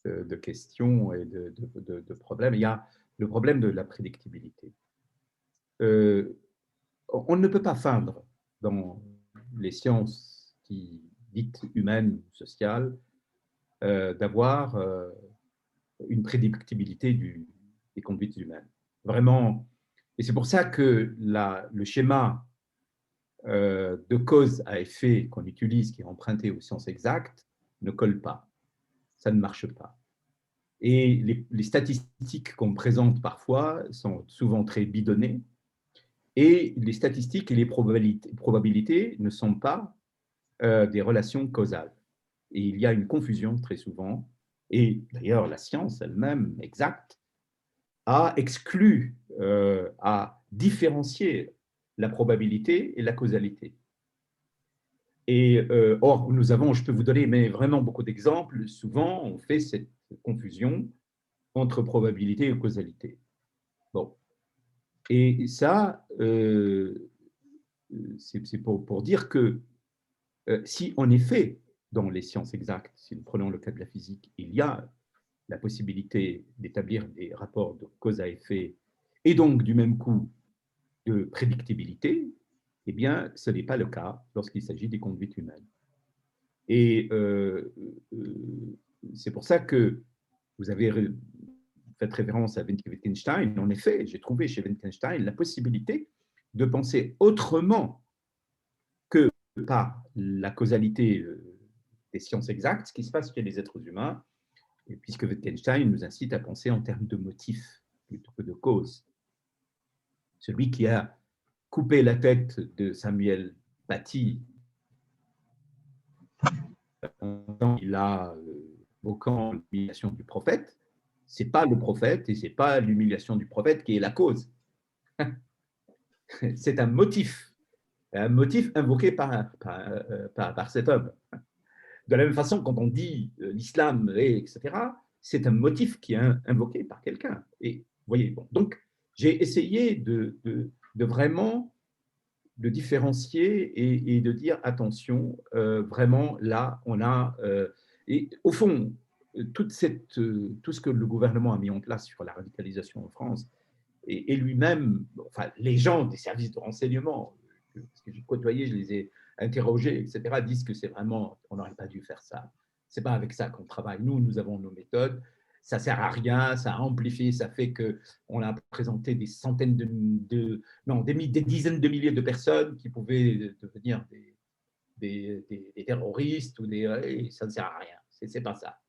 de questions et de problèmes. Il y a le problème de la prédictibilité. On ne peut pas feindre dans les sciences dites humaines, sociales, d'avoir une prédictibilité des conduites humaines. Vraiment. Et c'est pour ça que le schéma de cause à effet qu'on utilise, qui est emprunté aux sciences exactes, ne colle pas. Ça ne marche pas. Et les statistiques qu'on présente parfois sont souvent très bidonnées, et les statistiques et les probabilités ne sont pas des relations causales. Et il y a une confusion très souvent, et d'ailleurs la science elle-même exacte a exclu, a différencié la probabilité et la causalité. Et or, nous avons, je peux vous donner mais vraiment beaucoup d'exemples, souvent on fait cette confusion entre probabilité et causalité. Bon. Et ça, c'est pour dire que si en effet, dans les sciences exactes, si nous prenons le cas de la physique, il y a la possibilité d'établir des rapports de cause à effet et donc du même coup de prédictibilité, eh bien, ce n'est pas le cas lorsqu'il s'agit des conduites humaines. Et c'est pour ça que vous avez fait référence à Wittgenstein. En effet, j'ai trouvé chez Wittgenstein la possibilité de penser autrement que par la causalité des sciences exactes, ce qui se passe chez les êtres humains, et puisque Wittgenstein nous incite à penser en termes de motifs plutôt que de causes. Celui qui a coupé la tête de Samuel Paty, il a évoquant l'humiliation du prophète, ce n'est pas le prophète et ce n'est pas l'humiliation du prophète qui est la cause. C'est un motif invoqué par cet homme. De la même façon, quand on dit l'islam, etc., c'est un motif qui est invoqué par quelqu'un. Et voyez, bon, donc j'ai essayé de vraiment de différencier et de dire attention, vraiment là, on a et au fond tout ce que le gouvernement a mis en place sur la radicalisation en France et lui-même, enfin les gens des services de renseignement, parce que j'ai côtoyé, je les ai interrogés, etc., disent que c'est vraiment, on n'aurait pas dû faire ça. C'est pas avec ça qu'on travaille. Nous avons nos méthodes. Ça sert à rien, ça a amplifié, ça fait qu'on a présenté des centaines des dizaines de milliers de personnes qui pouvaient devenir des terroristes et ça ne sert à rien. C'est pas ça.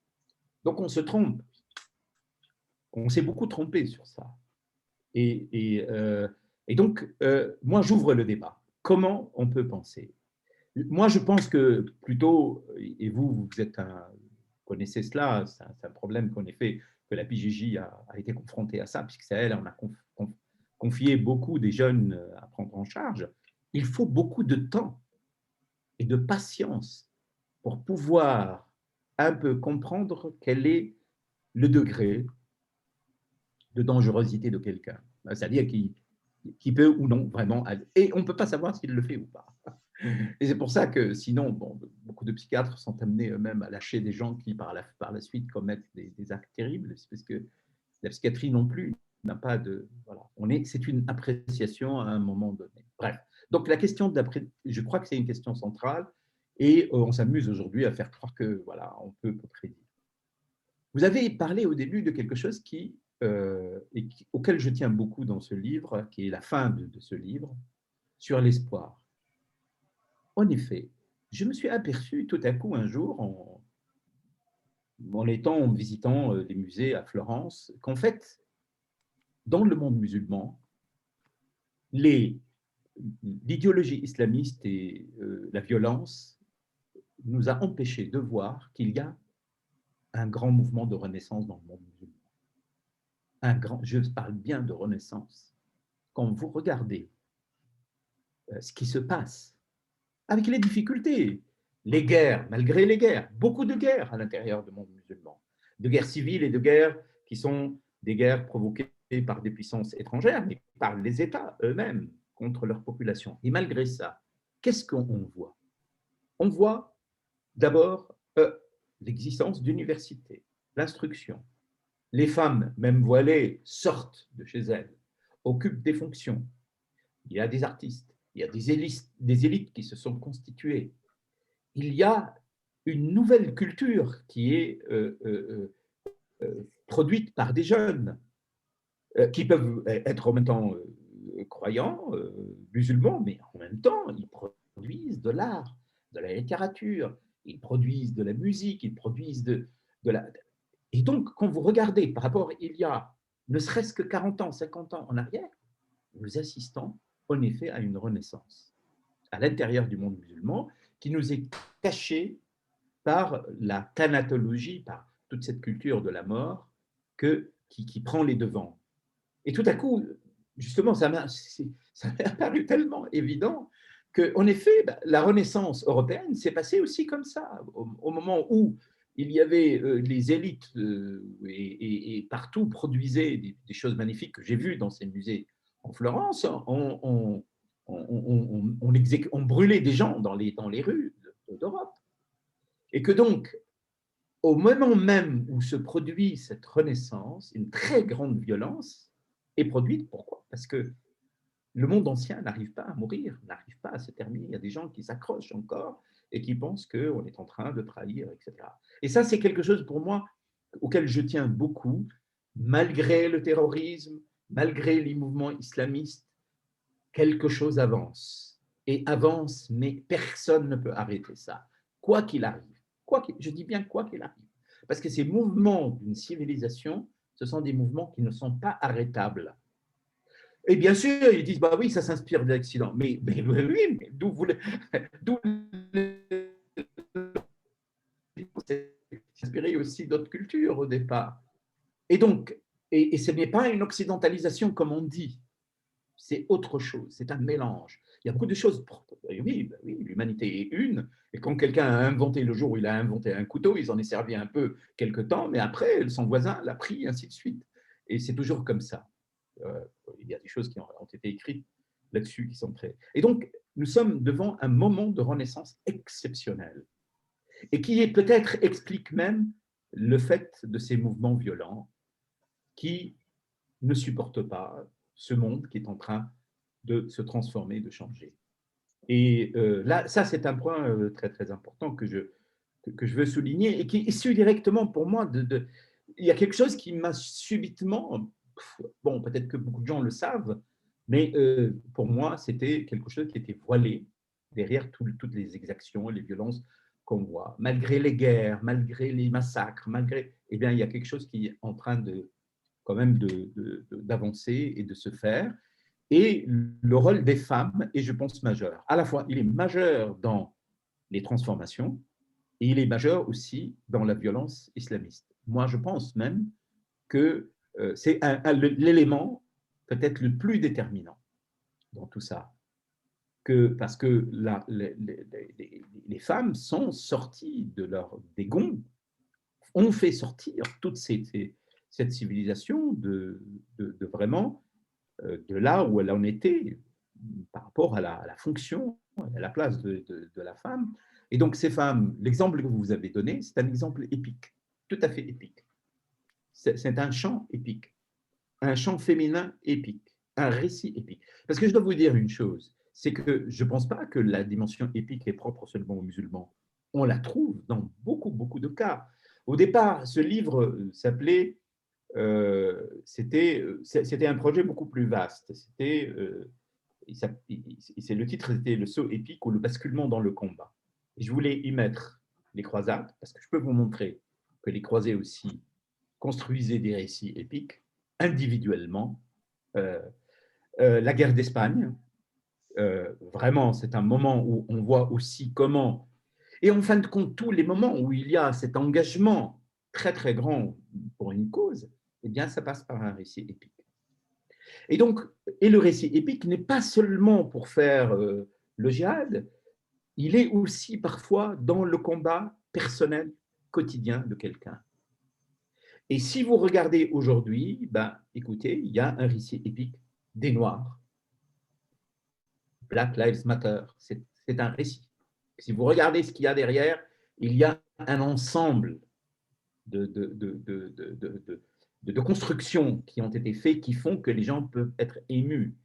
Donc on se trompe. On s'est beaucoup trompé sur ça. Et donc, moi, j'ouvre le débat. Comment on peut penser? Moi, je pense que plutôt, et vous connaissez cela, c'est un problème qu'en effet, que la PJJ a été confrontée à ça, puisque c'est elle, on a confié beaucoup des jeunes à prendre en charge. Il faut beaucoup de temps et de patience pour pouvoir un peu comprendre quel est le degré de dangerosité de quelqu'un. C'est-à-dire qui peut ou non vraiment aller. Et on ne peut pas savoir s'il le fait ou pas. Et c'est pour ça que sinon, bon, beaucoup de psychiatres sont amenés eux-mêmes à lâcher des gens qui par la suite commettent des actes terribles, parce que la psychiatrie non plus n'a pas de… Voilà, c'est une appréciation à un moment donné. Bref, donc la question d'après, je crois que c'est une question centrale, et on s'amuse aujourd'hui à faire croire que voilà, on peut prédire. Vous avez parlé au début de quelque chose auquel je tiens beaucoup dans ce livre, qui est la fin de ce livre, sur l'espoir. En effet, je me suis aperçu tout à coup un jour, en visitant des musées à Florence, qu'en fait, dans le monde musulman, l'idéologie islamiste et la violence nous a empêchés de voir qu'il y a un grand mouvement de renaissance dans le monde musulman. Je parle bien de renaissance. Quand vous regardez ce qui se passe, avec les difficultés, les guerres, malgré les guerres, beaucoup de guerres à l'intérieur du monde musulman, de guerres civiles et de guerres qui sont des guerres provoquées par des puissances étrangères, mais par les États eux-mêmes contre leur population. Et malgré ça, qu'est-ce qu'on voit? On voit d'abord l'existence d'universités, l'instruction. Les femmes, même voilées, sortent de chez elles, occupent des fonctions. Il y a des artistes, il y a des élites qui se sont constituées. Il y a une nouvelle culture qui est produite par des jeunes qui peuvent être en même temps croyants, musulmans, mais en même temps, ils produisent de l'art, de la littérature, ils produisent de la musique, ils produisent de la… Et donc, quand vous regardez par rapport, il y a ne serait-ce que 40 ans, 50 ans en arrière, nous assistons en effet à une renaissance à l'intérieur du monde musulman qui nous est cachée par la thanatologie, par toute cette culture de la mort qui prend les devants. Et tout à coup, justement, ça m'est apparu tellement évident qu'en effet, la Renaissance européenne s'est passée aussi comme ça, au moment où il y avait les élites et partout produisaient des choses magnifiques que j'ai vues dans ces musées en Florence. On brûlait des gens dans les rues d'Europe. Et que donc, au moment même où se produit cette renaissance, une très grande violence est produite. Pourquoi? Parce que le monde ancien n'arrive pas à mourir, n'arrive pas à se terminer. Il y a des gens qui s'accrochent encore et qui pensent qu'on est en train de trahir, etc. Et ça, c'est quelque chose pour moi auquel je tiens beaucoup, malgré le terrorisme, malgré les mouvements islamistes, quelque chose avance. Et avance, mais personne ne peut arrêter ça, quoi qu'il arrive. Je dis bien quoi qu'il arrive. Parce que ces mouvements d'une civilisation, ce sont des mouvements qui ne sont pas arrêtables. Et bien sûr, ils disent, bah oui, ça s'inspire de l'accident. Mais oui, mais d'où s'inspirer aussi d'autres cultures au départ. Et donc, et ce n'est pas une occidentalisation comme on dit, c'est autre chose, c'est un mélange. Il y a beaucoup de choses. Oui, l'humanité est une, et quand quelqu'un a inventé, le jour où il a inventé un couteau, il s'en est servi un peu quelque temps, mais après, son voisin l'a pris, ainsi de suite. Et c'est toujours comme ça. Il y a des choses qui ont été écrites là-dessus qui sont très… Et donc, nous sommes devant un moment de renaissance exceptionnel, et qui peut-être explique même le fait de ces mouvements violents qui ne supportent pas ce monde qui est en train de se transformer, de changer. Et là, ça, c'est un point très, très important que je veux souligner et qui est issu directement pour moi il y a quelque chose qui m'a subitement… Bon, peut-être que beaucoup de gens le savent, mais pour moi, c'était quelque chose qui était voilé derrière toutes les exactions, les violences qu'on voit. Malgré les guerres, malgré les massacres, eh bien, il y a quelque chose qui est en train quand même d'avancer et de se faire. Et le rôle des femmes est, je pense, majeur. À la fois, il est majeur dans les transformations et il est majeur aussi dans la violence islamiste. Moi, je pense même que c'est l'élément peut-être le plus déterminant dans tout ça. Parce que les femmes sont sorties des gonds, ont fait sortir toute cette civilisation de vraiment de là où elle en était par rapport à la fonction, à la place de la femme. Et donc ces femmes, l'exemple que vous avez donné, c'est un exemple épique, tout à fait épique. C'est un chant épique, un chant féminin épique, un récit épique. Parce que je dois vous dire une chose, c'est que je ne pense pas que la dimension épique est propre seulement aux musulmans. On la trouve dans beaucoup, beaucoup de cas. Au départ, ce livre s'appelait, c'était un projet beaucoup plus vaste. Le titre, c'était Le saut épique ou le basculement dans le combat. Et je voulais y mettre les croisades, parce que je peux vous montrer que les croisés aussi construisaient des récits épiques individuellement. La guerre d'Espagne, vraiment, c'est un moment où on voit aussi comment, et en fin de compte, tous les moments où il y a cet engagement très, très grand pour une cause, eh bien, ça passe par un récit épique. Et donc, le récit épique n'est pas seulement pour faire le djihad, il est aussi parfois dans le combat personnel quotidien de quelqu'un. Et si vous regardez aujourd'hui, ben, écoutez, il y a un récit épique des Noirs. Black Lives Matter, c'est un récit. Si vous regardez ce qu'il y a derrière, il y a un ensemble de constructions qui ont été faites qui font que les gens peuvent être émus.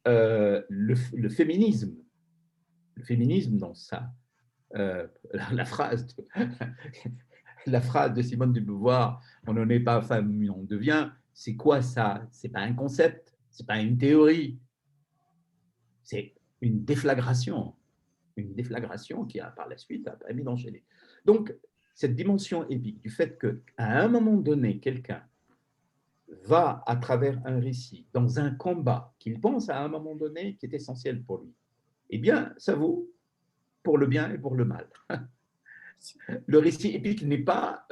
Le féminisme dans ça, la phrase de Simone de Beauvoir, on n'en est pas femme, on devient, c'est quoi ça? C'est pas un concept, c'est pas une théorie, c'est une déflagration qui a par la suite a permis d'enchaîner. Donc, cette dimension épique du fait qu'à un moment donné, quelqu'un va à travers un récit dans un combat qu'il pense à un moment donné qui est essentiel pour lui, eh bien, ça vaut pour le bien et pour le mal. Le récit épique n'est pas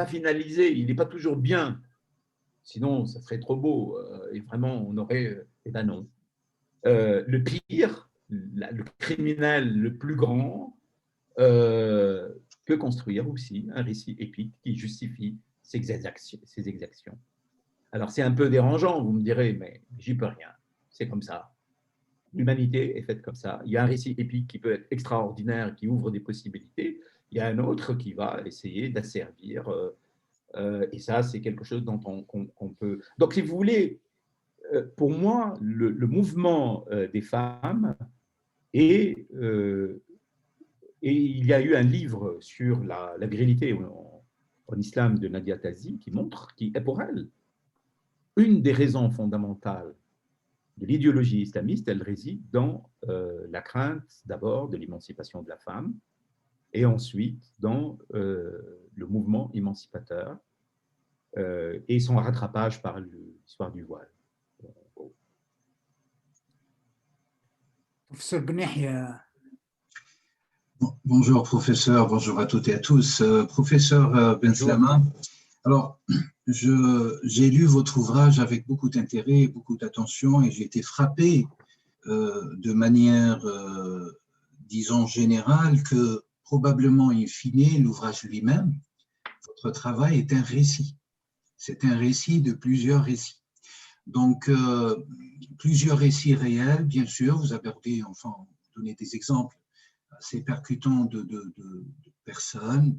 finalisé, il n'est pas toujours bien. Sinon, ça serait trop beau. Et vraiment, on aurait… eh ben non. Le pire, le criminel le plus grand, peut construire aussi un récit épique qui justifie ses exactions. Alors, c'est un peu dérangeant, vous me direz, mais j'y peux rien. C'est comme ça. L'humanité est faite comme ça. Il y a un récit épique qui peut être extraordinaire, qui ouvre des possibilités. Il y a un autre qui va essayer d'asservir. Et ça, c'est quelque chose dont on peut… Donc, si vous voulez, pour moi, le mouvement des femmes et il y a eu un livre sur la virilité en islam de Nadia Tazi qui montre, qui est pour elle, une des raisons fondamentales de l'idéologie islamiste, elle réside dans la crainte d'abord de l'émancipation de la femme et ensuite dans le mouvement émancipateur et son rattrapage par l'histoire du voile. Professeur Benahia. Bonjour professeur, bonjour à toutes et à tous. Professeur Benslama, alors j'ai lu votre ouvrage avec beaucoup d'intérêt, beaucoup d'attention et j'ai été frappé de manière, disons, générale que probablement in fine, l'ouvrage lui-même, votre travail est un récit. C'est un récit de plusieurs récits. Donc, plusieurs récits réels, bien sûr, vous abordez, enfin, vous donnez des exemples assez percutants de personnes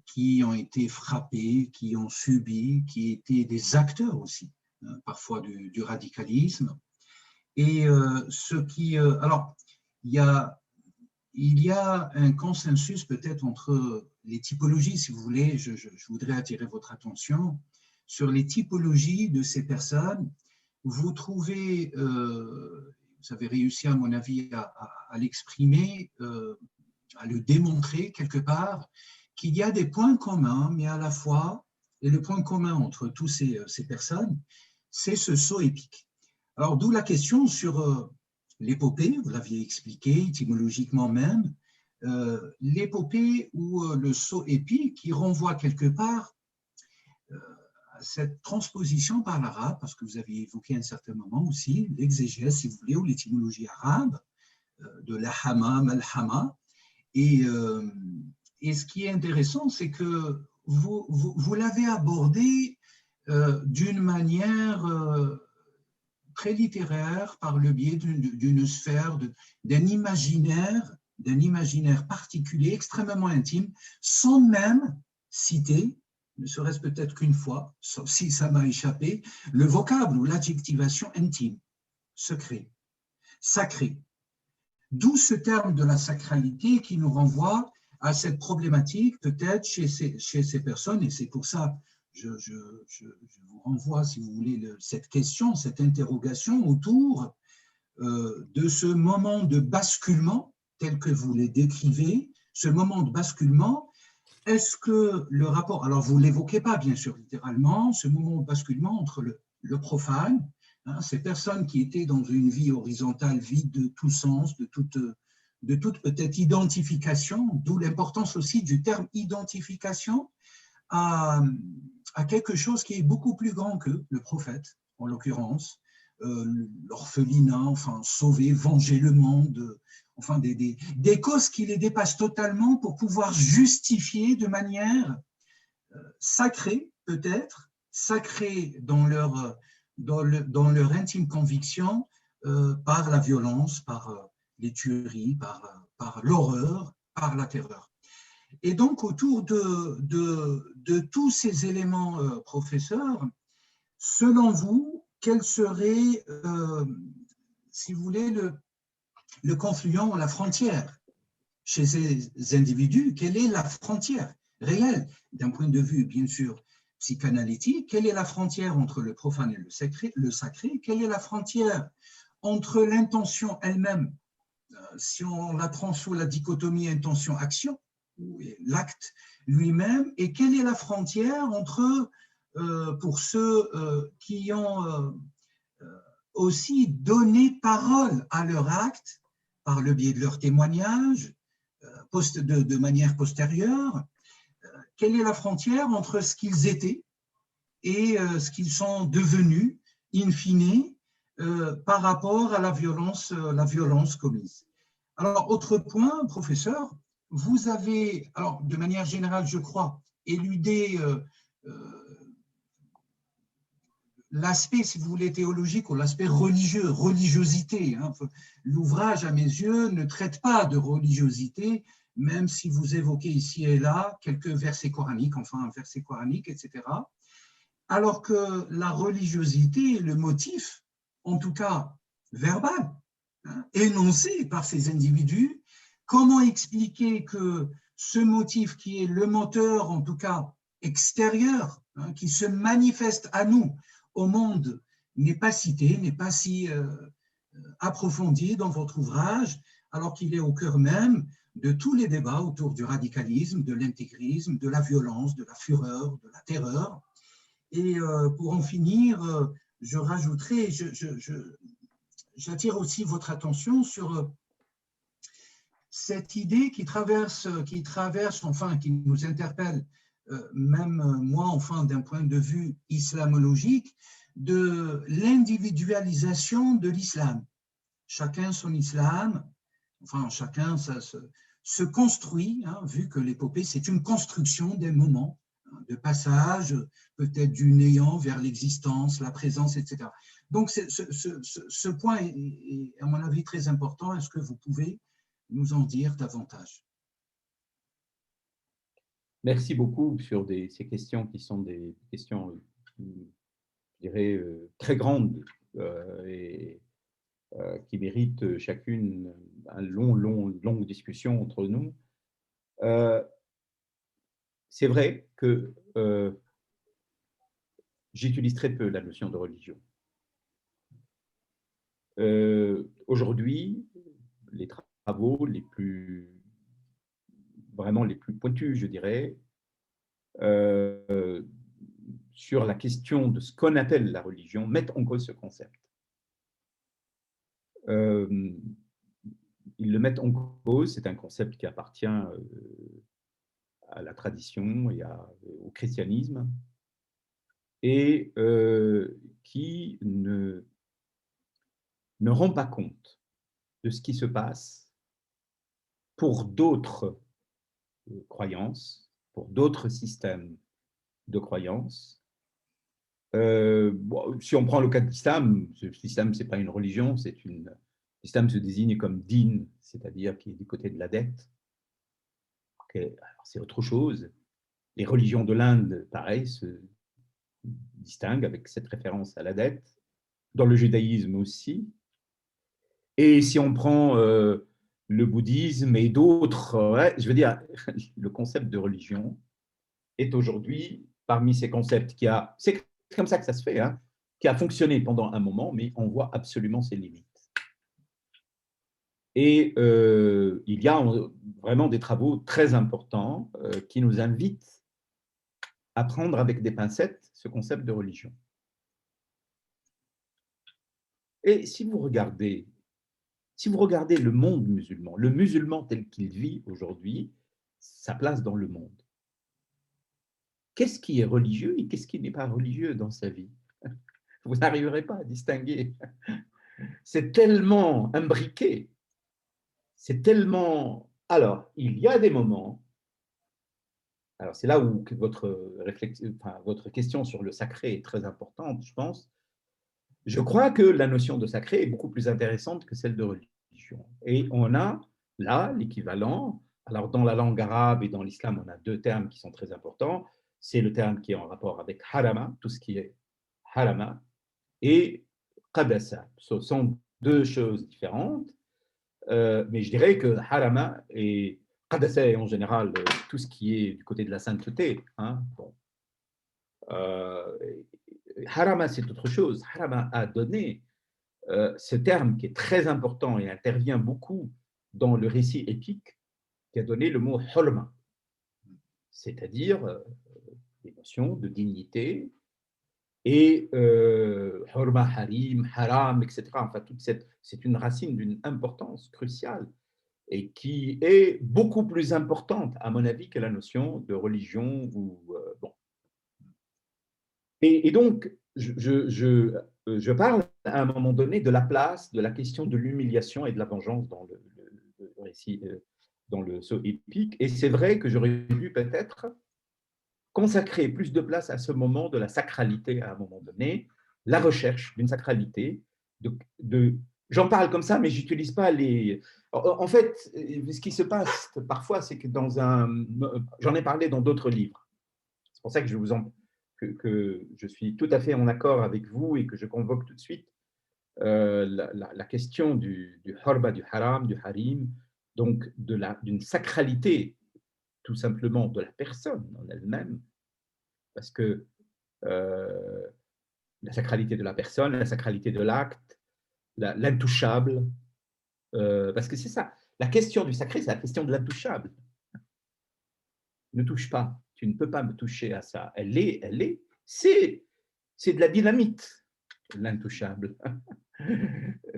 qui ont été frappées, qui ont subi, qui étaient des acteurs aussi, hein, parfois du radicalisme. Et alors, il y a un consensus peut-être entre les typologies, si vous voulez, je voudrais attirer votre attention sur les typologies de ces personnes. Vous trouvez, vous avez réussi à mon avis à l'exprimer, à le démontrer quelque part, qu'il y a des points communs, mais à la fois, et le point commun entre tous ces personnes, c'est ce saut épique. Alors d'où la question sur l'épopée, vous l'aviez expliqué étymologiquement même, l'épopée ou le saut épique qui renvoie quelque part cette transposition par l'arabe, parce que vous aviez évoqué à un certain moment aussi l'exégèse, si vous voulez, ou l'étymologie arabe, de lahama, malhama. Et ce qui est intéressant, c'est que vous l'avez abordé d'une manière très littéraire, par le biais d'une sphère, d'un imaginaire particulier, extrêmement intime, sans même citer, ne serait-ce peut-être qu'une fois, sauf si ça m'a échappé, le vocable ou l'adjectivation intime, secret, sacré. D'où ce terme de la sacralité qui nous renvoie à cette problématique peut-être chez ces personnes, et c'est pour ça je vous renvoie, si vous voulez, cette question, cette interrogation autour de ce moment de basculement tel que vous le décrivez, ce moment de basculement. Est-ce que le rapport, alors vous ne l'évoquez pas bien sûr littéralement, ce moment de basculement entre le profane, hein, ces personnes qui étaient dans une vie horizontale vide de tout sens, de toute peut-être identification, d'où l'importance aussi du terme identification, à quelque chose qui est beaucoup plus grand que le prophète, en l'occurrence, l'orphelinat, enfin sauver, venger le monde, enfin des causes qui les dépassent totalement pour pouvoir justifier de manière sacrée, peut-être, sacrée dans leur intime conviction, par la violence, par les tueries, par l'horreur, par la terreur. Et donc, autour de tous ces éléments, professeur, selon vous, quel serait, si vous voulez, le confluent, la frontière chez ces individus? Quelle est la frontière réelle, d'un point de vue, bien sûr, psychanalytique? Quelle est la frontière entre le profane et le sacré? Quelle est la frontière entre l'intention elle-même, si on la prend sous la dichotomie intention-action, l'acte lui-même, et quelle est la frontière entre, pour ceux qui ont aussi donné parole à leur acte par le biais de leur témoignage, de manière postérieure, quelle est la frontière entre ce qu'ils étaient et ce qu'ils sont devenus, in fine, par rapport à la violence commise. Alors, autre point, professeur, vous avez, alors de manière générale, je crois, éludé l'aspect, si vous voulez, théologique ou l'aspect religieux, religiosité. Hein. L'ouvrage, à mes yeux, ne traite pas de religiosité, même si vous évoquez ici et là quelques versets coraniques, enfin un verset coranique, etc. Alors que la religiosité est le motif, en tout cas verbal, hein, énoncé par ces individus. Comment expliquer que ce motif qui est le moteur, en tout cas extérieur, hein, qui se manifeste à nous, au monde, n'est pas cité, n'est pas si approfondi dans votre ouvrage, alors qu'il est au cœur même de tous les débats autour du radicalisme, de l'intégrisme, de la violence, de la fureur, de la terreur. Et pour en finir, je rajouterai, j'attire aussi votre attention sur cette idée qui traverse, enfin, qui nous interpelle, même moi, enfin, d'un point de vue islamologique, de l'individualisation de l'islam. Chacun son islam, enfin, chacun se construit, hein, vu que l'épopée, c'est une construction des moments, hein, de passage, peut-être du néant vers l'existence, la présence, etc. Donc, ce point est, à mon avis, très important. Est-ce que vous pouvez nous en dire davantage? Merci beaucoup sur ces questions qui sont des questions, je dirais, très grandes et qui méritent chacune une longue discussion entre nous. C'est vrai que j'utilise très peu la notion de religion. Aujourd'hui, les travaux vraiment les plus pointus, je dirais, sur la question de ce qu'on appelle la religion, mettent en cause ce concept. Ils le mettent en cause, c'est un concept qui appartient à la tradition et au christianisme. et qui ne rend pas compte de ce qui se passe pour d'autres croyances, pour d'autres systèmes de croyances. Bon, si on prend le cas de l'islam, l'islam, ce n'est pas une religion, l'islam se désigne comme din, c'est-à-dire qui est du côté de la dette. C'est autre chose. Les religions de l'Inde, pareil, se distinguent avec cette référence à la dette. Dans le judaïsme aussi. Et si on prend le bouddhisme et d'autres, ouais, je veux dire, le concept de religion est aujourd'hui parmi ces concepts c'est comme ça que ça se fait, hein, qui a fonctionné pendant un moment, mais on voit absolument ses limites. Et il y a vraiment des travaux très importants qui nous invitent à prendre avec des pincettes ce concept de religion. Et si vous regardez le monde musulman, le musulman tel qu'il vit aujourd'hui, sa place dans le monde, qu'est-ce qui est religieux et qu'est-ce qui n'est pas religieux dans sa vie? Vous n'arriverez pas à distinguer. C'est tellement imbriqué. C'est tellement… Alors, il y a des moments… Alors, c'est là où votre question sur le sacré est très importante, je pense. Je crois que la notion de sacré est beaucoup plus intéressante que celle de religion. Et on a là l'équivalent. Alors, dans la langue arabe et dans l'islam, on a deux termes qui sont très importants. C'est le terme qui est en rapport avec harama, tout ce qui est harama, et qadasa. Ce sont deux choses différentes. Mais je dirais que harama et qadasa est en général tout ce qui est du côté de la sainteté. Hein, bon. Harama, c'est autre chose. Harama a donné ce terme qui est très important et intervient beaucoup dans le récit épique, qui a donné le mot holma, c'est-à-dire les notions de dignité et hurma, harim, haram, etc. Enfin, c'est une racine d'une importance cruciale et qui est beaucoup plus importante, à mon avis, que la notion de religion. Bon. Et donc, je parle à un moment donné de la place, de la question de l'humiliation et de la vengeance dans le récit, dans le saut épique. Et c'est vrai que j'aurais dû peut-être consacrer plus de place à ce moment de la sacralité à un moment donné, la recherche d'une sacralité. J'en parle comme ça, mais je n'utilise pas les… En fait, ce qui se passe parfois, c'est que j'en ai parlé dans d'autres livres. C'est pour ça que que je suis tout à fait en accord avec vous et que je convoque tout de suite la question du hurma, du haram, du harim, donc d'une sacralité tout simplement de la personne en elle-même, parce que la sacralité de la personne, la sacralité de l'acte, l'intouchable, parce que c'est ça, la question du sacré, c'est la question de l'intouchable. Ne touche pas, tu ne peux pas me toucher à ça. C'est de la dynamite, l'intouchable.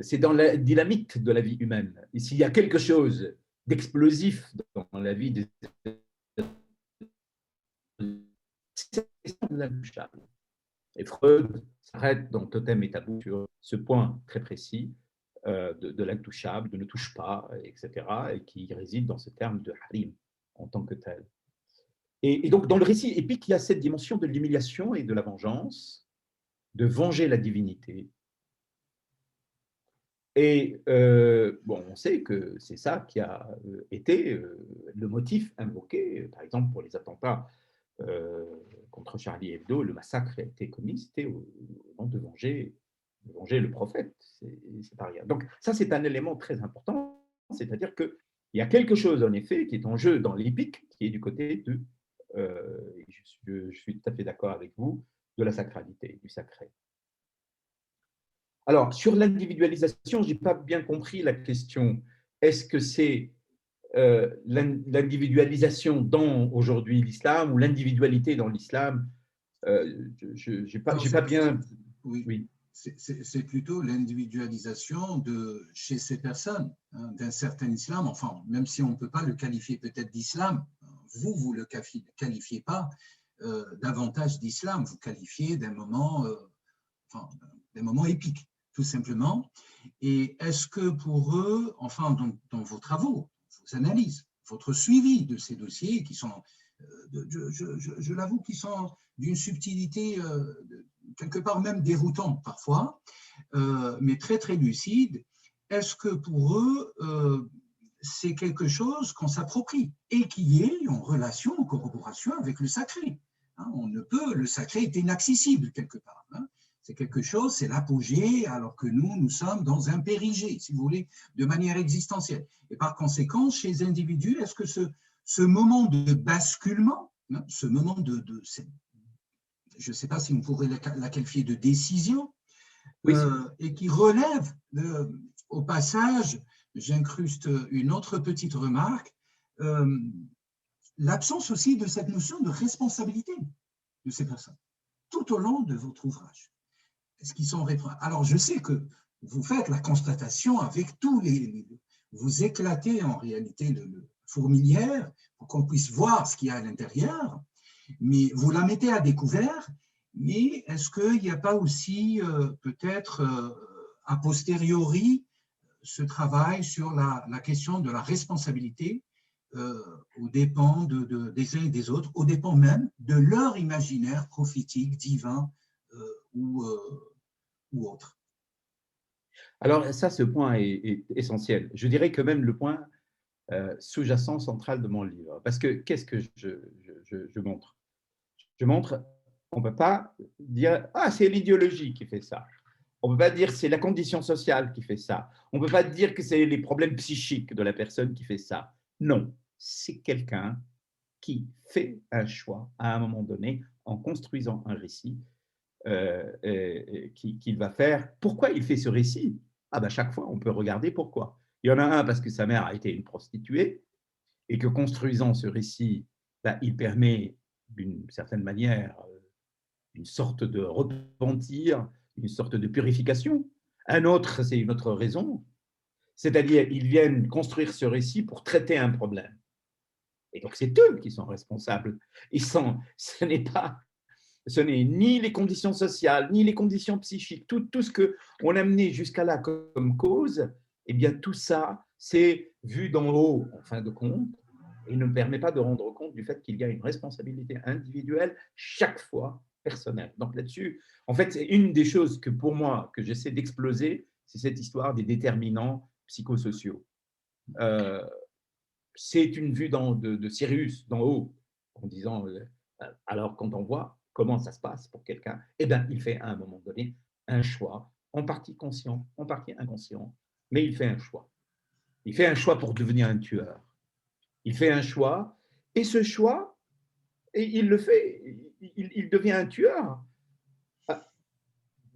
C'est dans la dynamite de la vie humaine. Et s'il y a quelque chose d'explosif dans la vie des c'est l'intouchable. Et Freud s'arrête dans Totem et Tabou sur ce point très précis de l'intouchable, de ne touche pas, etc., et qui réside dans ce terme de harim en tant que tel. Et donc, dans le récit épique, il y a cette dimension de l'humiliation et de la vengeance, de venger la divinité. Et bon, on sait que c'est ça qui a été le motif invoqué, par exemple, pour les attentats contre Charlie Hebdo, le massacre a été commis, c'était au nom de venger le prophète. C'est pas rien. Donc, ça, c'est un élément très important, c'est-à-dire qu'il y a quelque chose, en effet, qui est en jeu dans l'épique, qui est du côté de… je suis tout à fait d'accord avec vous, de la sacralité, du sacré. Alors, sur l'individualisation, je n'ai pas bien compris la question. Est-ce que c'est l'individualisation dans aujourd'hui l'islam ou l'individualité dans l'islam? Je n'ai pas bien… Oui. Oui. C'est plutôt l'individualisation chez ces personnes, hein, d'un certain islam, enfin, même si on ne peut pas le qualifier peut-être d'islam, vous ne le qualifiez pas, davantage d'islam. Vous qualifiez d'un moment, d'un moment épique, tout simplement. Et est-ce que pour eux, enfin, dans vos travaux, vos analyses, votre suivi de ces dossiers qui sont, je l'avoue, qui sont d'une subtilité quelque part même déroutante parfois, mais très très lucide, est-ce que pour eux, c'est quelque chose qu'on s'approprie et qui est en relation, en corroboration avec le sacré. On ne peut, le sacré est inaccessible quelque part. C'est quelque chose, c'est l'apogée, alors que nous sommes dans un périgée, si vous voulez, de manière existentielle. Et par conséquent, chez les individus, est-ce que ce moment de basculement, ce moment je ne sais pas si on pourrait la qualifier de décision, Oui. Et qui relève, au passage, j'incruste une autre petite remarque, l'absence aussi de cette notion de responsabilité de ces personnes, tout au long de votre ouvrage. Est-ce qu'ils sont Alors, je sais que vous faites la constatation avec tous les... Vous éclatez en réalité le fourmilière pour qu'on puisse voir ce qu'il y a à l'intérieur, mais vous la mettez à découvert, mais est-ce qu'il n'y a pas aussi peut-être a posteriori ce travail sur la question de la responsabilité aux dépens des uns et des autres, aux dépens même de leur imaginaire prophétique, divin ou autre. Alors ça, ce point est essentiel. Je dirais que même le point sous-jacent central de mon livre. Parce que qu'est-ce que je montre? Je montre, on ne peut pas dire « Ah, c'est l'idéologie qui fait ça ». On ne peut pas dire c'est la condition sociale qui fait ça. On ne peut pas dire que c'est les problèmes psychiques de la personne qui fait ça. Non, c'est quelqu'un qui fait un choix à un moment donné en construisant un récit qu'il va faire. Pourquoi il fait ce récit? Ah ben, chaque fois, on peut regarder pourquoi. Il y en a un parce que sa mère a été une prostituée et que construisant ce récit, ben, il permet d'une certaine manière une sorte de repentir, une sorte de purification. Un autre, c'est une autre raison, c'est-à-dire ils viennent construire ce récit pour traiter un problème. Et donc c'est eux qui sont responsables. Ce n'est ni les conditions sociales, ni les conditions psychiques, tout ce qu'on a mené jusqu'à là comme cause, eh bien tout ça, c'est vu d'en haut, en fin de compte, et ne permet pas de rendre compte du fait qu'il y a une responsabilité individuelle chaque fois personnelle. Donc là-dessus, en fait, c'est une des choses que pour moi, que j'essaie d'exploser, c'est cette histoire des déterminants psychosociaux. C'est une vue de Sirius, d'en haut, en disant, alors quand on voit comment ça se passe pour quelqu'un, eh bien, il fait à un moment donné un choix, en partie conscient, en partie inconscient, mais il fait un choix. Il fait un choix pour devenir un tueur. Il fait un choix, et ce choix, et il le fait, il devient un tueur.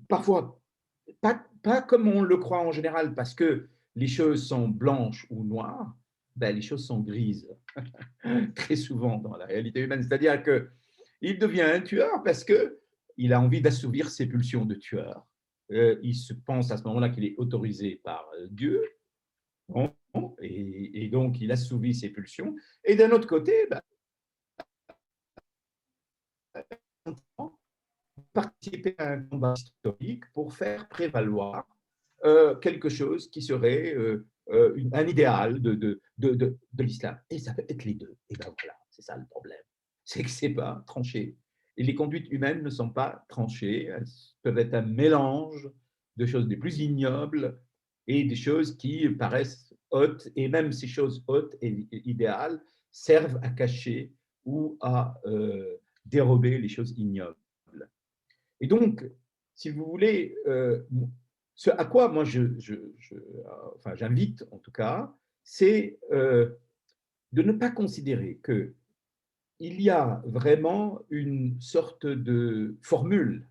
Parfois, pas comme on le croit en général, parce que les choses sont blanches ou noires, ben, les choses sont grises, très souvent dans la réalité humaine. C'est-à-dire qu'il devient un tueur parce qu'il a envie d'assouvir ses pulsions de tueur. Il se pense à ce moment-là qu'il est autorisé par Dieu, et donc il assouvit ses pulsions. Et d'un autre côté, ben, participer à un combat historique pour faire prévaloir quelque chose qui serait un idéal de l'islam. Et ça peut être les deux. Et bien voilà, c'est ça le problème. C'est que ce n'est pas tranché. Et les conduites humaines ne sont pas tranchées. Elles peuvent être un mélange de choses les plus ignobles et des choses qui paraissent hautes. Et même ces choses hautes et idéales servent à cacher ou à dérober les choses ignobles. Et donc, si vous voulez, ce à quoi moi j'invite en tout cas, c'est de ne pas considérer qu'il y a vraiment une sorte de formule.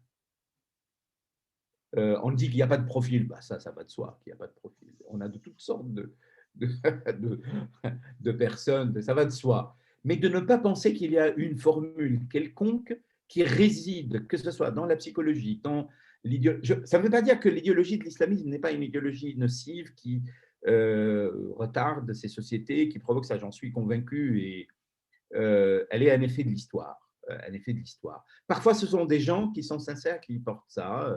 On dit qu'il n'y a pas de profil, bah ça va de soi qu'il n'y a pas de profil. On a de toutes sortes de personnes, ça va de soi. Mais de ne pas penser qu'il y a une formule quelconque qui réside, que ce soit dans la psychologie, dans l'idéologie. Ça ne veut pas dire que l'idéologie de l'islamisme n'est pas une idéologie nocive qui retarde ces sociétés, qui provoque ça, j'en suis convaincu, et elle est un effet de l'histoire. un effet de l'histoire. Parfois, ce sont des gens qui sont sincères, qui portent ça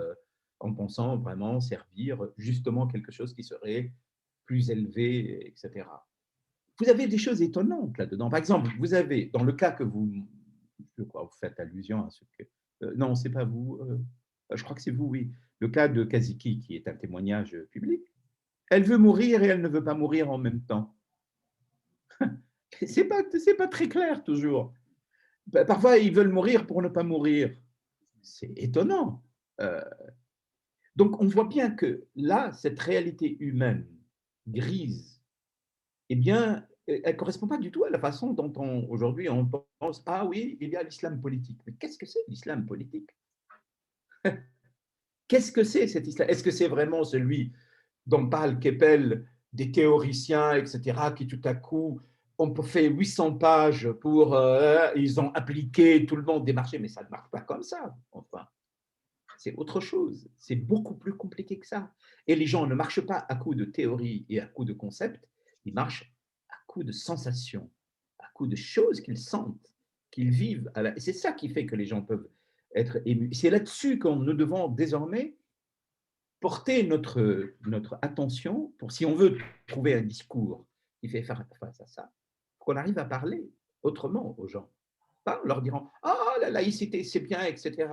en pensant vraiment servir justement quelque chose qui serait plus élevé, etc. Vous avez des choses étonnantes là-dedans. Par exemple, vous avez, dans le cas que je crois, vous faites allusion à ce que… non, ce n'est pas vous. Je crois que c'est vous, oui. Le cas de Kaziki, qui est un témoignage public. Elle veut mourir et elle ne veut pas mourir en même temps. C'est pas très clair toujours. Parfois, ils veulent mourir pour ne pas mourir. C'est étonnant. Donc, on voit bien que là, cette réalité humaine grise, eh bien, elle ne correspond pas du tout à la façon dont aujourd'hui on pense, ah oui, il y a l'islam politique. Mais qu'est-ce que c'est l'islam politique? Qu'est-ce que c'est cet islam? Est-ce que c'est vraiment celui dont parle Keppel, des théoriciens, etc., qui tout à coup ont fait 800 pages pour… ils ont appliqué, tout le monde des marchés, mais ça ne marche pas comme ça, enfin. C'est autre chose, c'est beaucoup plus compliqué que ça. Et les gens ne marchent pas à coup de théorie et à coup de concepts, ils marchent à coup de sensations, à coup de choses qu'ils sentent, qu'ils vivent. Et c'est ça qui fait que les gens peuvent être émus. C'est là-dessus que nous devons désormais porter notre attention pour, si on veut trouver un discours qui fait face à ça, qu'on arrive à parler autrement aux gens. Pas en leur disant « Ah, la laïcité, c'est bien, etc. »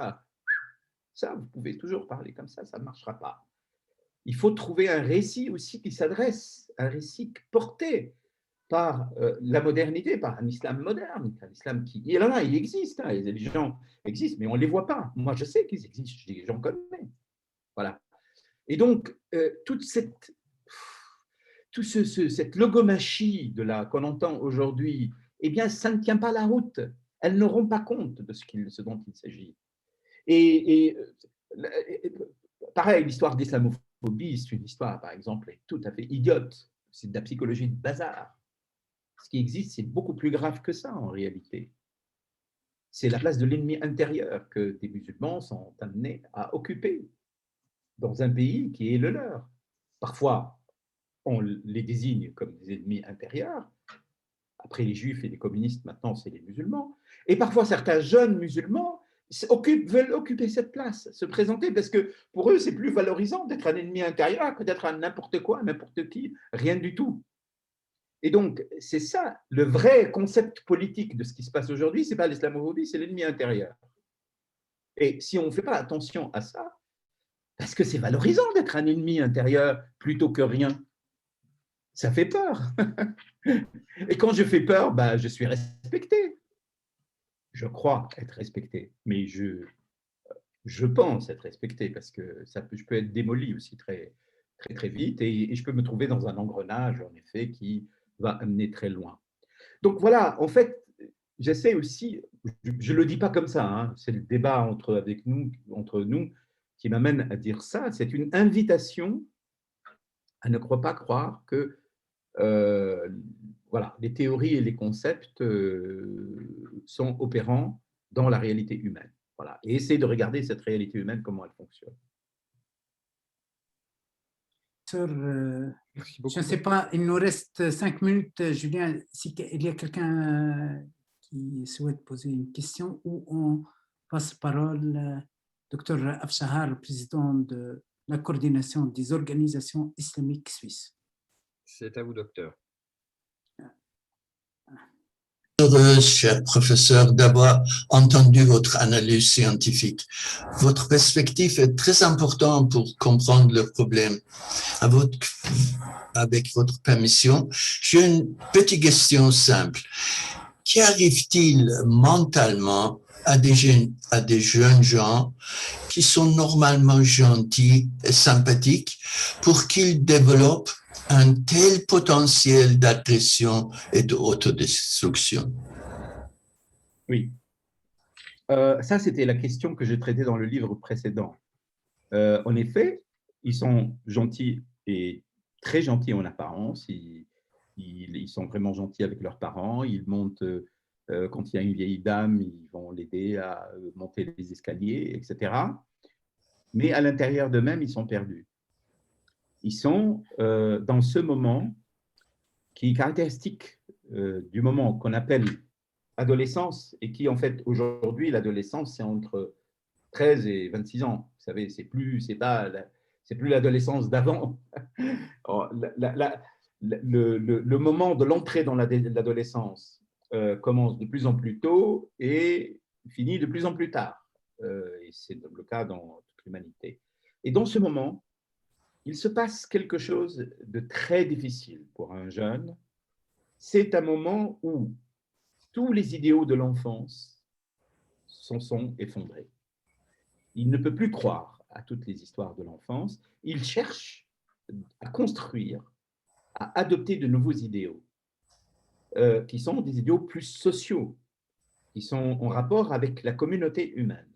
Ça, vous pouvez toujours parler comme ça ne marchera pas. Il faut trouver un récit aussi qui s'adresse, un récit porté par la modernité, par un islam moderne, un islam qui… Et là, il existe, hein, les gens existent, mais on ne les voit pas. Moi, je sais qu'ils existent, j'en connais. Voilà. Et donc, toute cette logomachie qu'on entend aujourd'hui, eh bien, ça ne tient pas la route. Elles ne rendent pas compte de ce dont il s'agit. Et pareil, l'histoire d'islamophobie, c'est une histoire, par exemple, tout à fait idiote. C'est de la psychologie de bazar. Ce qui existe, c'est beaucoup plus grave que ça, en réalité. C'est la place de l'ennemi intérieur que des musulmans sont amenés à occuper dans un pays qui est le leur. Parfois, on les désigne comme des ennemis intérieurs. Après les juifs et les communistes, maintenant, c'est les musulmans. Et parfois, certains jeunes musulmans veulent occuper cette place, se présenter, parce que pour eux, c'est plus valorisant d'être un ennemi intérieur que d'être un n'importe quoi, n'importe qui, rien du tout. Et donc, c'est ça, le vrai concept politique de ce qui se passe aujourd'hui, ce n'est pas l'islamophobie, c'est l'ennemi intérieur. Et si on ne fait pas attention à ça, parce que c'est valorisant d'être un ennemi intérieur plutôt que rien, ça fait peur. Et quand je fais peur, je suis respecté. Je crois être respecté, mais je pense être respecté parce que je peux être démoli aussi très, très, très vite et je peux me trouver dans un engrenage, en effet, qui va amener très loin. Donc voilà, en fait, j'essaie aussi, je ne le dis pas comme ça, hein, c'est le débat entre nous qui m'amène à dire ça, c'est une invitation à ne pas croire que voilà, les théories et les concepts sont opérants dans la réalité humaine. Voilà. Et essayer de regarder cette réalité humaine, comment elle fonctionne. Je ne sais pas, il nous reste 5 minutes, Julien. S'il y a quelqu'un qui souhaite poser une question, ou on passe parole Dr Afshahar, le président de la coordination des organisations islamiques suisses. C'est à vous, docteur. Heureuse, cher professeur, d'avoir entendu votre analyse scientifique. Votre perspective est très importante pour comprendre le problème. Avec votre permission, j'ai une petite question simple. Qu'arrive-t-il mentalement à des jeunes gens qui sont normalement gentils et sympathiques pour qu'ils développent un tel potentiel d'agression et d'autodestruction? Oui. Ça, c'était la question que j'ai traitée dans le livre précédent. En effet, ils sont gentils et très gentils en apparence. Ils sont vraiment gentils avec leurs parents. Ils montent, quand il y a une vieille dame, ils vont l'aider à monter les escaliers, etc. Mais à l'intérieur d'eux-mêmes, ils sont perdus. Ils sont dans ce moment qui est caractéristique du moment qu'on appelle adolescence et qui, en fait, aujourd'hui, l'adolescence, c'est entre 13 et 26 ans. Vous savez, c'est plus l'adolescence d'avant. Le moment de l'entrée dans l'adolescence commence de plus en plus tôt et finit de plus en plus tard. Et c'est le cas dans toute l'humanité. Et dans ce moment, il se passe quelque chose de très difficile pour un jeune. C'est un moment où tous les idéaux de l'enfance sont effondrés. Il ne peut plus croire à toutes les histoires de l'enfance. Il cherche à construire, à adopter de nouveaux idéaux, qui sont des idéaux plus sociaux, qui sont en rapport avec la communauté humaine.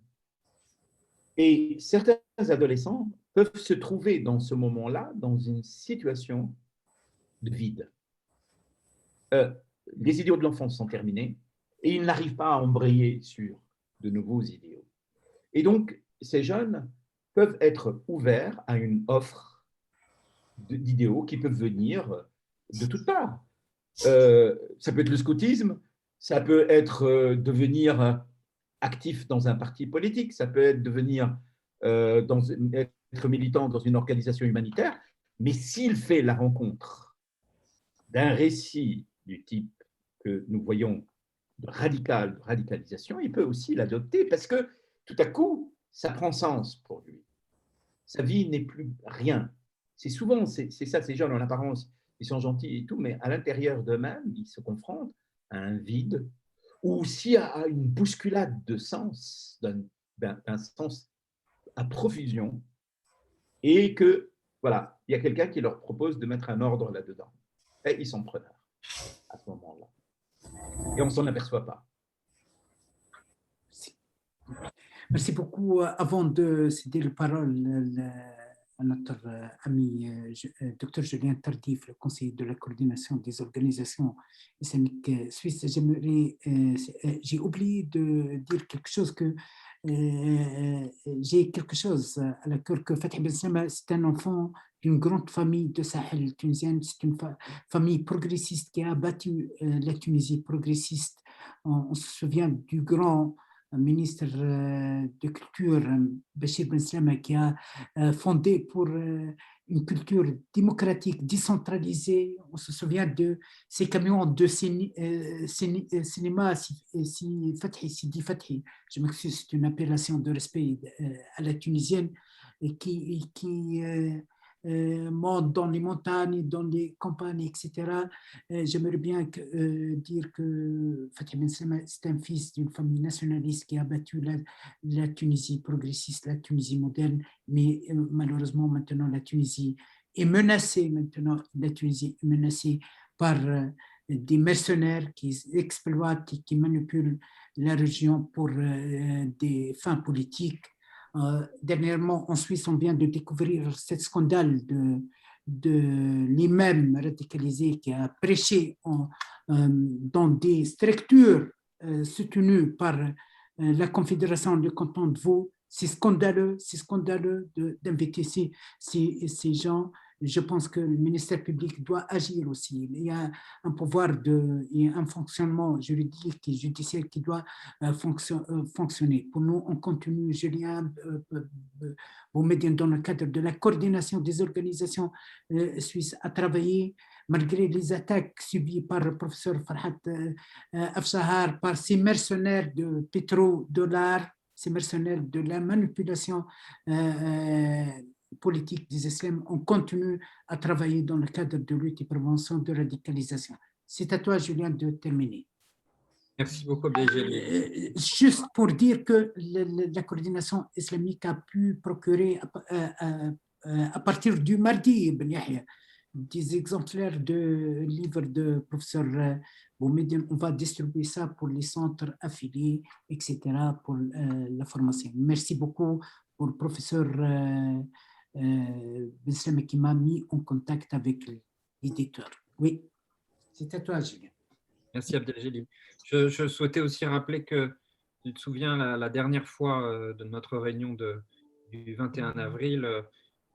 Et certains adolescents peuvent se trouver dans ce moment-là dans une situation de vide. Les idéaux de l'enfance sont terminés et ils n'arrivent pas à embrayer sur de nouveaux idéaux. Et donc, ces jeunes peuvent être ouverts à une offre d'idéaux qui peuvent venir de toutes parts. Ça peut être le scoutisme, ça peut être devenir actif dans un parti politique, ça peut être devenir être militant dans une organisation humanitaire, mais s'il fait la rencontre d'un récit du type que nous voyons de radicalisation, il peut aussi l'adopter parce que tout à coup, ça prend sens pour lui. Sa vie n'est plus rien. C'est souvent, c'est ça, ces jeunes en apparence, ils sont gentils et tout, mais à l'intérieur d'eux-mêmes, ils se confrontent à un vide ou aussi à une bousculade de sens, d'un sens à profusion, et que, voilà, il y a quelqu'un qui leur propose de mettre un ordre là-dedans. Et ils sont preneurs à ce moment-là. Et on ne s'en aperçoit pas. Merci beaucoup. Avant de céder la parole à notre ami Dr Julien Tardif, le conseiller de la coordination des organisations islamiques suisses, j'ai oublié de dire quelque chose j'ai quelque chose à la cœur que Fatih Ben Slama, c'est un enfant d'une grande famille de Sahel tunisienne, c'est une famille progressiste qui a battu la Tunisie progressiste. On se souvient du grand ministre de Culture, Bachir Ben Slama, qui a fondé pour une culture démocratique, décentralisée. On se souvient de ces camions de cinéma, Sidi Fathi, je m'excuse, c'est une appellation de respect à la tunisienne, et qui monte dans les montagnes, dans les campagnes, etc. J'aimerais bien dire que Fatih Ben Slama, c'est un fils d'une famille nationaliste qui a battu la Tunisie progressiste, la Tunisie moderne, mais malheureusement maintenant la Tunisie est menacée, par des mercenaires qui exploitent et qui manipulent la région pour des fins politiques. Dernièrement, en Suisse, on vient de découvrir ce scandale de l'imam radicalisé qui a prêché dans des structures soutenues par la Confédération du canton de Vaud. C'est scandaleux d'inviter ces gens. Je pense que le ministère public doit agir aussi. Il y a un pouvoir, il y a un fonctionnement juridique et judiciaire qui doit fonctionner. Pour nous, on continue, Julien, vous m'aidez dans le cadre de la coordination des organisations suisses à travailler malgré les attaques subies par le professeur Farhat Afshahar, par ces mercenaires de pétrodollars, ces mercenaires de la manipulation politique des islams. On continue à travailler dans le cadre de lutte et prévention de radicalisation. C'est à toi, Julien, de terminer. Merci beaucoup, Abdeljalil. Juste pour dire que la coordination islamique a pu procurer à partir du mardi, Ben Yahya, des exemplaires de livres de professeur Boumediene. On va distribuer ça pour les centres affiliés, etc., pour la formation. Merci beaucoup pour le professeur Ben Slama qui m'a mis en contact avec l'éditeur. Oui, c'est à toi, Julien. Merci, Abdeljalil. Je souhaitais aussi rappeler que, tu te souviens, la dernière fois de notre réunion du 21 avril,